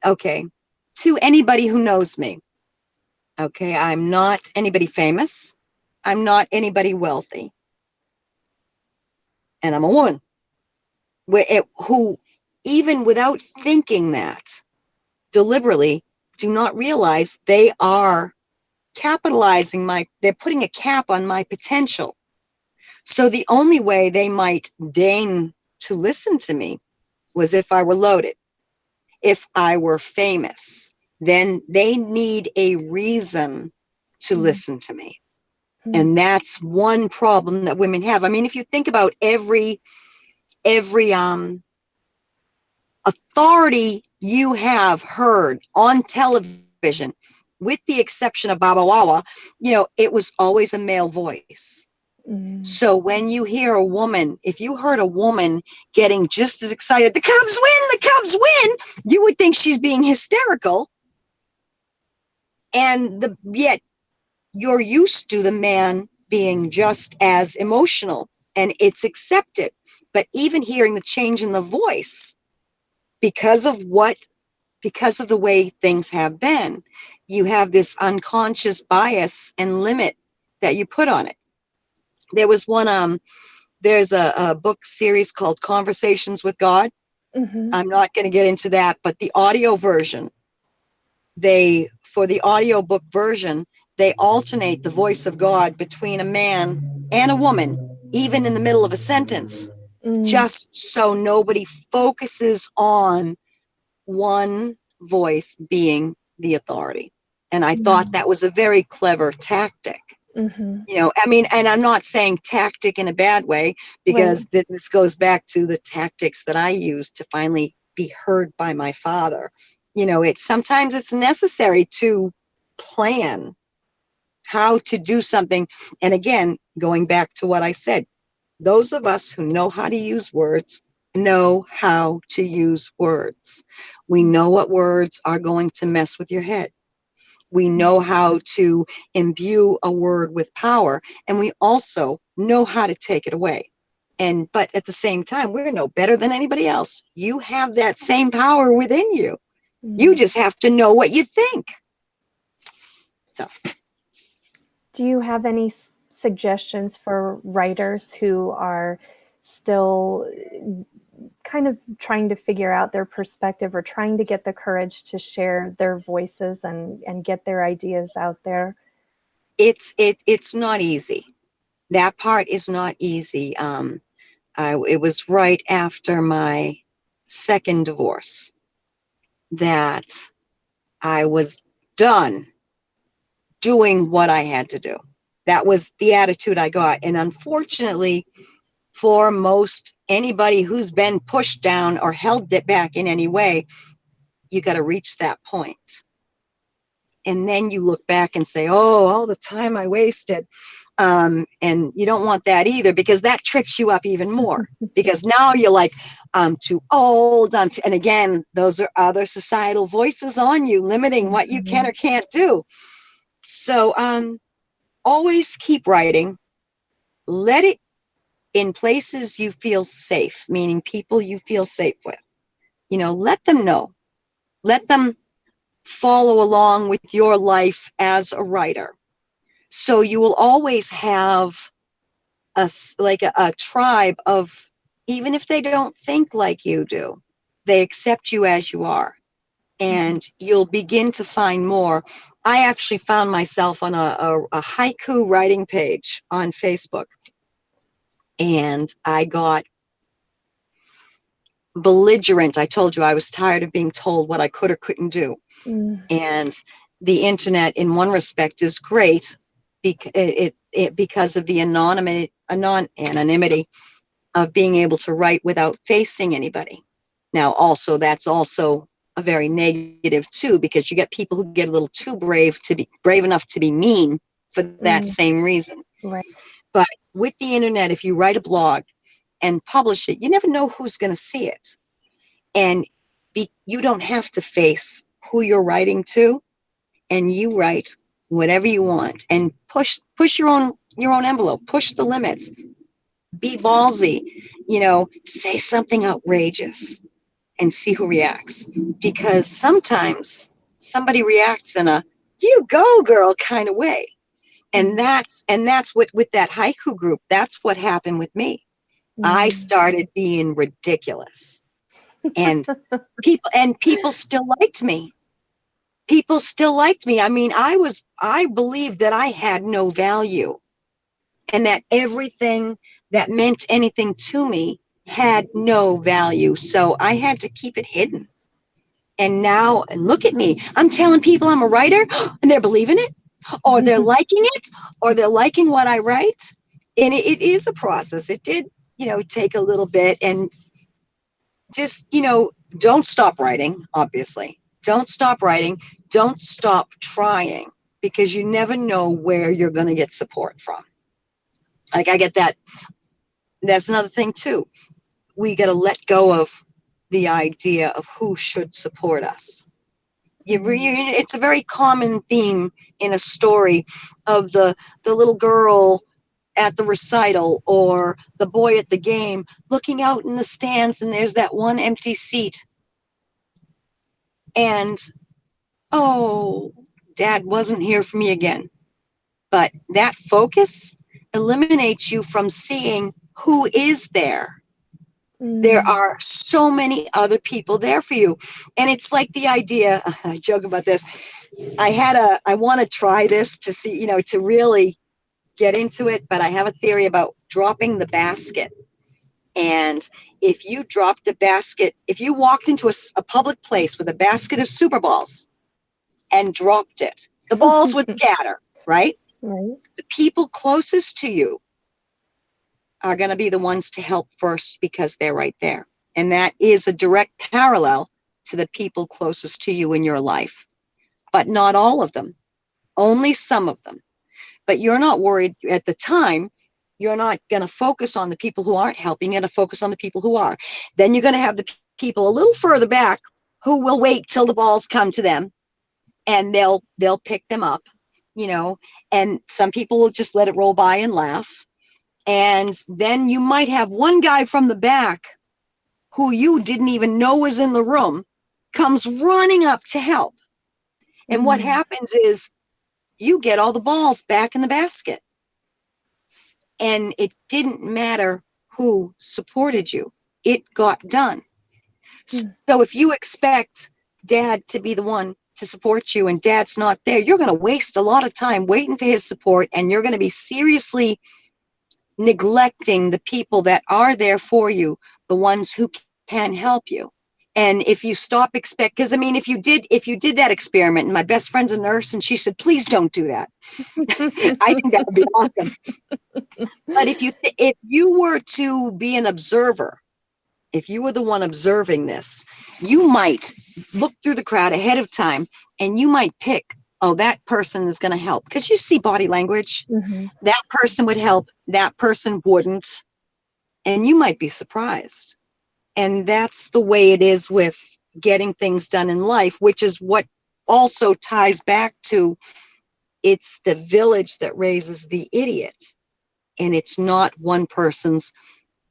okay, to anybody who knows me, okay, I'm not anybody famous. I'm not anybody wealthy. And I'm a woman who, even without thinking that, deliberately do not realize they are capitalizing they're putting a cap on my potential. So the only way they might deign to listen to me was if I were loaded, if I were famous, then they need a reason to listen to me. And that's one problem that women have. I mean, if you think about every authority you have heard on television, with the exception of Baba Wawa, it was always a male voice. So when you hear a woman, if you heard a woman getting just as excited, the Cubs win, the Cubs win, you would think she's being hysterical. And yet you're used to the man being just as emotional, and it's accepted. But even hearing the change in the voice, because of the way things have been, you have this unconscious bias and limit that you put on it. There was there's a book series called Conversations with God. I'm not going to get into that, but the audio version, for the audiobook version, they alternate the voice of God between a man and a woman, even in the middle of a sentence, just so nobody focuses on one voice being the authority. And I thought that was a very clever tactic. I mean, and I'm not saying tactic in a bad way, because this goes back to the tactics that I used to finally be heard by my father. Sometimes it's necessary to plan how to do something. And again, going back to what I said, those of us who know how to use words know how to use words. We know what words are going to mess with your head. We know how to imbue a word with power, and we also know how to take it away. But at the same time, we're no better than anybody else. You have that same power within you. You just have to know what you think. So, do you have any suggestions for writers who are still kind of trying to figure out their perspective, or trying to get the courage to share their voices and get their ideas out there? it's not easy. That part is not easy. It was right after my second divorce that I was done doing what I had to do. That was the attitude I got. And unfortunately, for most anybody who's been pushed down or held it back in any way, you got to reach that point. And then you look back and say, oh, all the time I wasted. And you don't want that either, because that tricks you up even more. Because now you're like, I'm too old. And again, those are other societal voices on you, limiting what you can or can't do. So always keep writing. Let it in places you feel safe, meaning people you feel safe with. Let them know. Let them follow along with your life as a writer. So you will always have a tribe of, even if they don't think like you do, they accept you as you are. And you'll begin to find more. I actually found myself on a haiku writing page on Facebook. And I got belligerent. I told you I was tired of being told what I could or couldn't do. And the internet, in one respect, is great because of the anonymity of being able to write without facing anybody. Now, also, that's also a very negative too, because you get people who get a little too brave enough to be mean for that same reason. Right. But with the internet, if you write a blog and publish it, you never know who's going to see it. And you don't have to face who you're writing to, and you write whatever you want and push your own envelope, push the limits, be ballsy, say something outrageous and see who reacts. Because sometimes somebody reacts in a "you go girl" kind of way. And that's what, with that haiku group, that's what happened with me. I started being ridiculous, and people still liked me. People still liked me. I mean, I believed that I had no value, and that everything that meant anything to me had no value. So I had to keep it hidden. And now, and look at me, I'm telling people I'm a writer and they're believing it, or they're liking it, or they're liking what I write. And it is a process. It did, take a little bit. And just, don't stop writing, obviously. Don't stop writing. Don't stop trying, because you never know where you're going to get support from. Like, I get that. That's another thing, too. We got to let go of the idea of who should support us. It's a very common theme in a story of the little girl at the recital or the boy at the game looking out in the stands, and there's that one empty seat. And, oh, dad wasn't here for me again. But that focus eliminates you from seeing who is there. There are so many other people there for you. And it's like the idea, I joke about this. I want to try this to see, to really get into it, but I have a theory about dropping the basket. And if you dropped the basket, if you walked into a public place with a basket of Super Balls and dropped it, the balls would scatter, right? Right. The people closest to you are going to be the ones to help first because they're right there. And that is a direct parallel to the people closest to you in your life. But not all of them, only some of them. But you're not worried at the time. You're not going to focus on the people who aren't helping. You're going to focus on the people who are. Then you're going to have the people a little further back who will wait till the balls come to them, and they'll pick them up, and some people will just let it roll by and laugh. And then you might have one guy from the back who you didn't even know was in the room comes running up to help. And what happens is you get all the balls back in the basket. And it didn't matter who supported you. It got done. So if you expect dad to be the one to support you and dad's not there, you're going to waste a lot of time waiting for his support, and you're going to be seriously neglecting the people that are there for you, the ones who can help you. And if you stop because if you did that experiment, and my best friend's a nurse, and she said, please don't do that. I think that would be awesome. But if you were to be an observer, if you were the one observing this, you might look through the crowd ahead of time, and you might pick, oh, that person is going to help, because you see body language. That person would help, that person wouldn't, and you might be surprised. And that's the way it is with getting things done in life, which is what also ties back to, it's the village that raises the idiot, and it's not one person's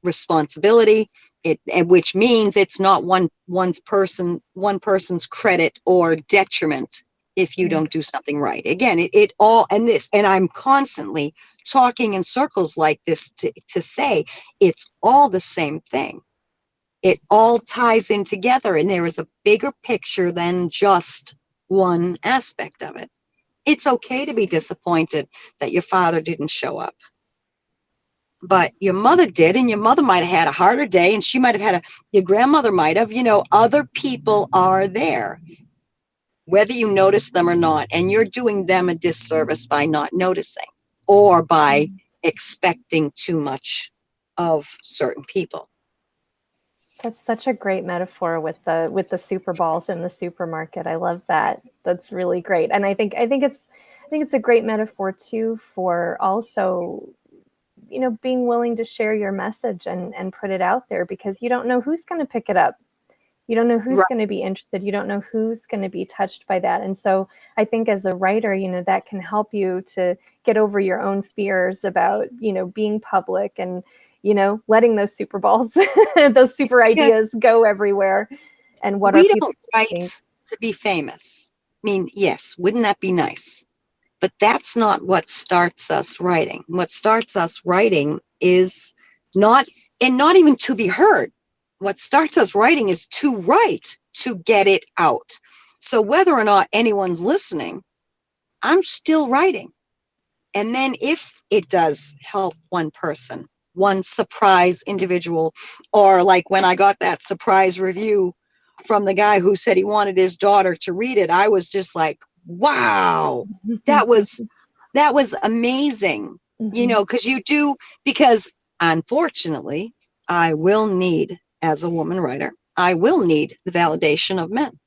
responsibility, which means it's not one person's credit or detriment if you don't do something right. Again, and I'm constantly talking in circles like this to say it's all the same thing. It all ties in together, and there is a bigger picture than just one aspect of it. It's okay to be disappointed that your father didn't show up, but your mother did, and your mother might have had a harder day, and she might have had your grandmother might have, other people are there, whether you notice them or not, and you're doing them a disservice by not noticing or by expecting too much of certain people. That's such a great metaphor with the Super Balls in the supermarket. I love that. That's really great. And I think it's a great metaphor too for also, being willing to share your message and put it out there, because you don't know who's going to pick it up. You don't know who's going to be interested. You don't know who's going to be touched by that. And so I think as a writer, that can help you to get over your own fears about, being public and, letting those super balls, those super ideas go everywhere. And what we are people don't write to be famous. I mean, yes, wouldn't that be nice? But that's not what starts us writing. What starts us writing is not even to be heard. What starts us writing is to write, to get it out. So whether or not anyone's listening, I'm still writing. And then if it does help one person, one surprise individual. Or like when I got that surprise review from the guy who said he wanted his daughter to read it, I was just like, wow, that was amazing. You know, because unfortunately, I will need, as a woman writer, I will need the validation of men.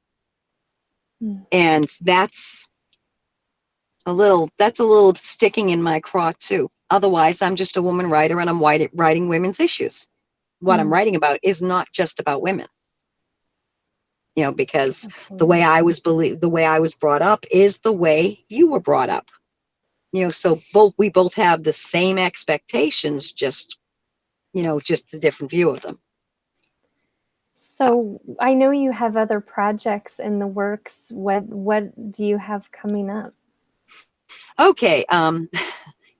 And that's a little sticking in my craw too. Otherwise, I'm just a woman writer and I'm writing women's issues. What I'm writing about is not just about women. You know, because the way I was brought up is the way you were brought up. You know, so we both have the same expectations, just, you know, just a different view of them. So I know you have other projects in the works. What do you have coming up? Okay, I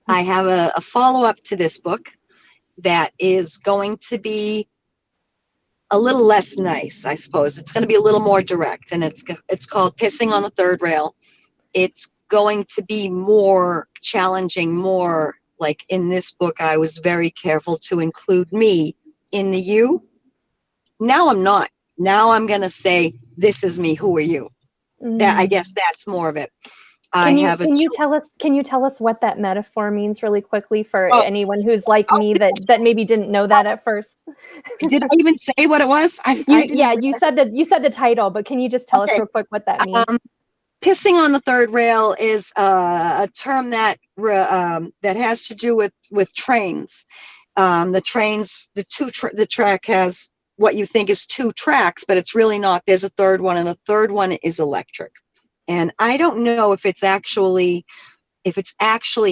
have a follow-up to this book that is going to be a little less nice, I suppose. It's going to be a little more direct, and it's called Pissing on the Third Rail. It's going to be more challenging, more like in this book, I was very careful to include me in the you. Now I'm not. Now I'm going to say, this is me. Who are you? That, I guess that's more of it. Can you tell us what that metaphor means really quickly for anyone who's like me that maybe didn't know that at first? Did I even say what it was? You said the title, but can you just tell us real quick what that means? Pissing on the third rail is a term that has to do with trains. The trains, the track has what you think is two tracks, but it's really not. There's a third one, and the third one is electric. And I don't know if it's actually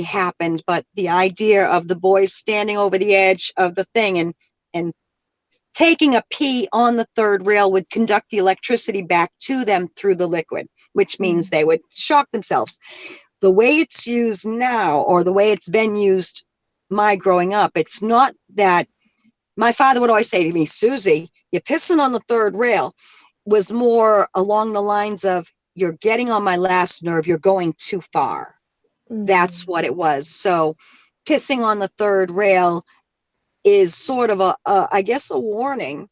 happened, but the idea of the boys standing over the edge of the thing and taking a pee on the third rail would conduct the electricity back to them through the liquid, which means they would shock themselves. The way it's used now, or the way it's been used my growing up, it's not that. My father would always say to me, Susie, you're pissing on the third rail, was more along the lines of, you're getting on my last nerve, you're going too far. That's what it was. So pissing on the third rail is sort of I guess a warning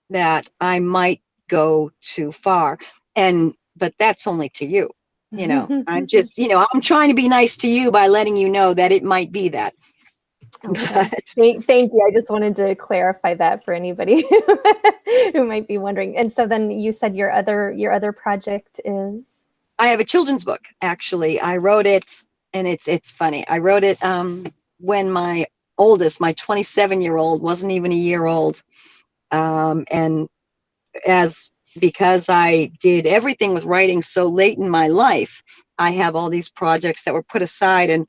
that I might go too far. But that's only to you. You know, I'm just, you know, I'm trying to be nice to you by letting you know that it might be that. Okay. Thank you. I just wanted to clarify that for anybody who might be wondering. And so then you said your other project is? I have a children's book, actually. I wrote it, and it's funny. I wrote it when my oldest, my 27-year-old, wasn't even a year old. And because I did everything with writing so late in my life, I have all these projects that were put aside, and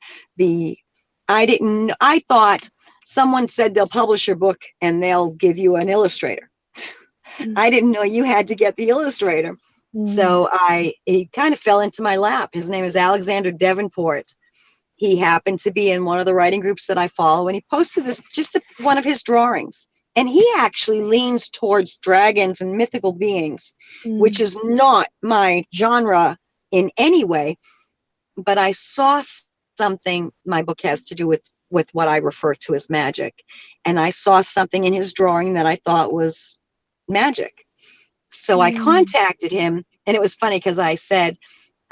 I thought someone said they'll publish your book and they'll give you an illustrator. I didn't know you had to get the illustrator. So he kind of fell into my lap. His name is Alexander Davenport. He happened to be in one of the writing groups that I follow, and he posted one of his drawings. And he actually leans towards dragons and mythical beings, which is not my genre in any way. But I saw something. My book has to do with what I refer to as magic. And I saw something in his drawing that I thought was magic. So I contacted him, and it was funny because I said,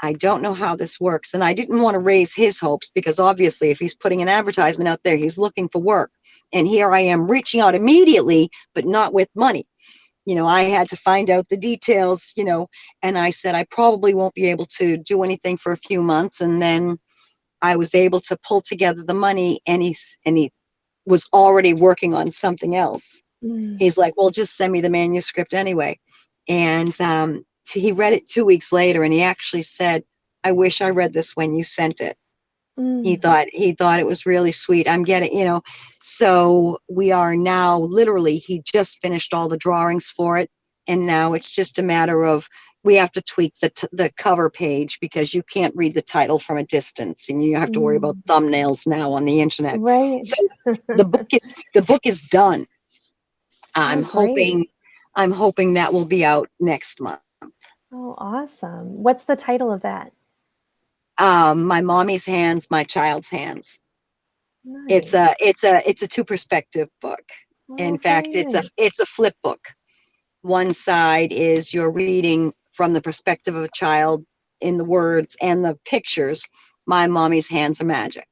I don't know how this works. And I didn't want to raise his hopes, because obviously if he's putting an advertisement out there, he's looking for work. And here I am reaching out immediately, but not with money. You know, I had to find out the details, you know, and I said, I probably won't be able to do anything for a few months. And then I was able to pull together the money, and he was already working on something else. He's like, well, just send me the manuscript anyway. And he read it 2 weeks later, and he actually said, I wish I read this when you sent it. He thought it was really sweet. I'm getting, you know, so we are now literally, he just finished all the drawings for it. And now it's just a matter of, we have to tweak the cover page, because you can't read the title from a distance, and you have to worry about thumbnails now on the internet. Right. So the book is done. I'm hoping that will be out next month. Oh, awesome. What's the title of that? My mommy's hands, my child's hands. Nice. It's a two perspective book. In Oh, very fact, nice. it's a flip book. One side is you're reading from the perspective of a child in the words and the pictures, My Mommy's Hands Are Magic.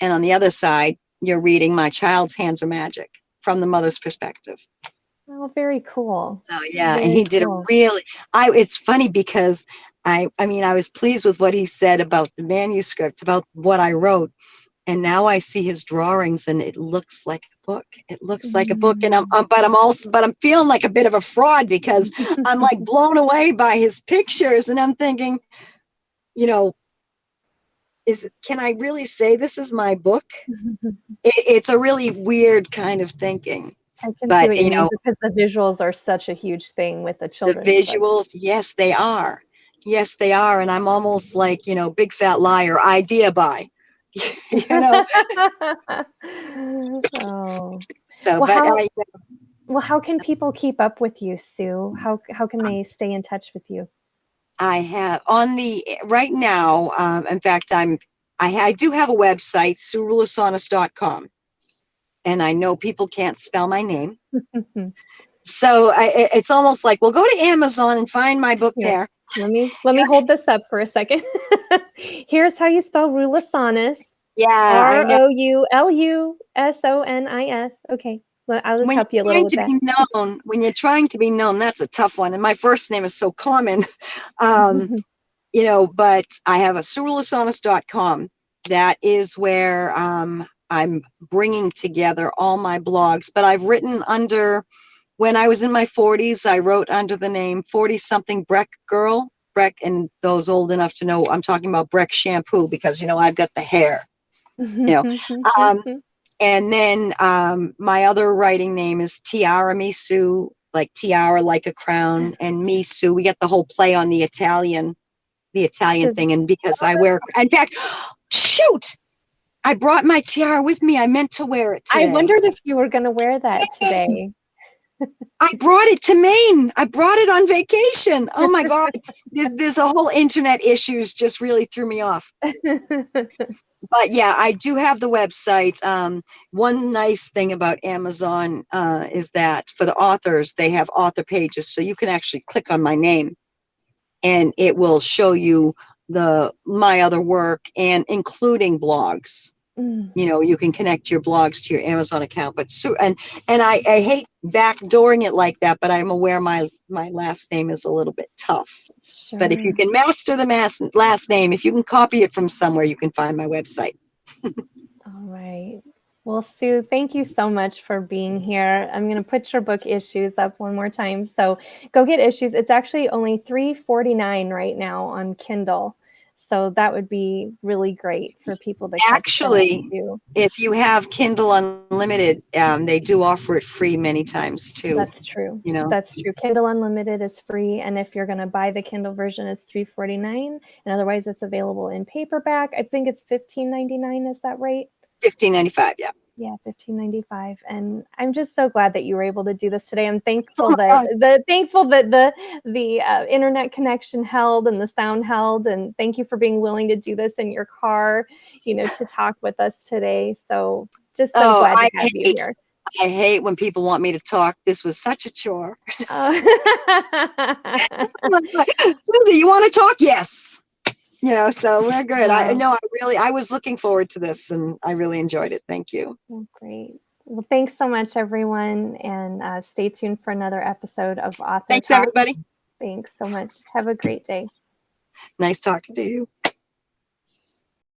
And on the other side, you're reading My Child's Hands Are Magic from the mother's perspective. Oh, very cool. So yeah, and Very he did a cool. really it's funny because I mean I was pleased with what he said about the manuscript, about what I wrote. And now I see his drawings and it looks like a book. It looks like a book. And Mm. but I'm feeling like a bit of a fraud because I'm like blown away by his pictures. And I'm thinking, you know, can I really say this is my book? It's a really weird kind of thinking. I can see But, what you mean because the visuals are such a huge thing with a the children's book. visuals, yes, they are. Yes, they are. And I'm almost like, big fat liar, idea by, you know. Oh. So, Well, but how can people keep up with you, Sue? How can they stay in touch with you? I have on the right now. In fact, I do have a website, Roulusonis.com, and I know people can't spell my name, so it's almost like, well, go to Amazon and find my book Here, there. let me hold this up for a second. Here's how you spell Roulusonis. Yeah, I know. Roulusonis. Okay. Well, I'll just When help you a you're little trying with to that. be known, that's a tough one. And my first name is so common. Um, but I have a Roulusonis.com. That is where I'm bringing together all my blogs. But I've written when I was in my 40s, I wrote under the name 40 something Breck Girl. Breck, and those old enough to know I'm talking about Breck shampoo because, I've got the hair, you know. Um, and then my other writing name is Tiara Misu, like tiara, like a crown, and Misu. We get the whole play on the Italian thing. And because in fact, shoot, I brought my tiara with me. I meant to wear it I today. wondered if you were going to wear that today. I brought it to Maine. I brought it on vacation. Oh my God. There's a whole internet issues just really threw me off. But yeah, I do have the website. One nice thing about Amazon is that for the authors, they have author pages. So you can actually click on my name and it will show you my other work and including blogs. You can connect your blogs to your Amazon account, but I hate backdooring it like that, but I'm aware my last name is a little bit tough. Sure. But if you can master the last name, if you can copy it from somewhere, you can find my website. All right. Well, Sue, thank you so much for being here. I'm going to put your book Issues up one more time. So go get Issues. It's actually only $3.49 right now on Kindle. So that would be really great for people to catch that Actually, too. if you have Kindle Unlimited, they do offer it free many times too. That's true. That's true. Kindle Unlimited is free. And if you're going to buy the Kindle version, it's $3.49. And otherwise, it's available in paperback. I think it's $15.99. Is that right? $15.95, yeah. Yeah, $15.95. And I'm just so glad that you were able to do this today. I'm thankful that the internet connection held and the sound held. And thank you for being willing to do this in your car, to talk with us today. So just so glad to have you here. I hate when people want me to talk. This was such a chore. Susie, you want to talk? Yes. So we're good. Wow. I was looking forward to this and I really enjoyed it. Thank you. Well, great. Well, thanks so much, everyone. And stay tuned for another episode of Author Thanks, Talks. everybody. Thanks so much. Have a great day. Nice talking to you.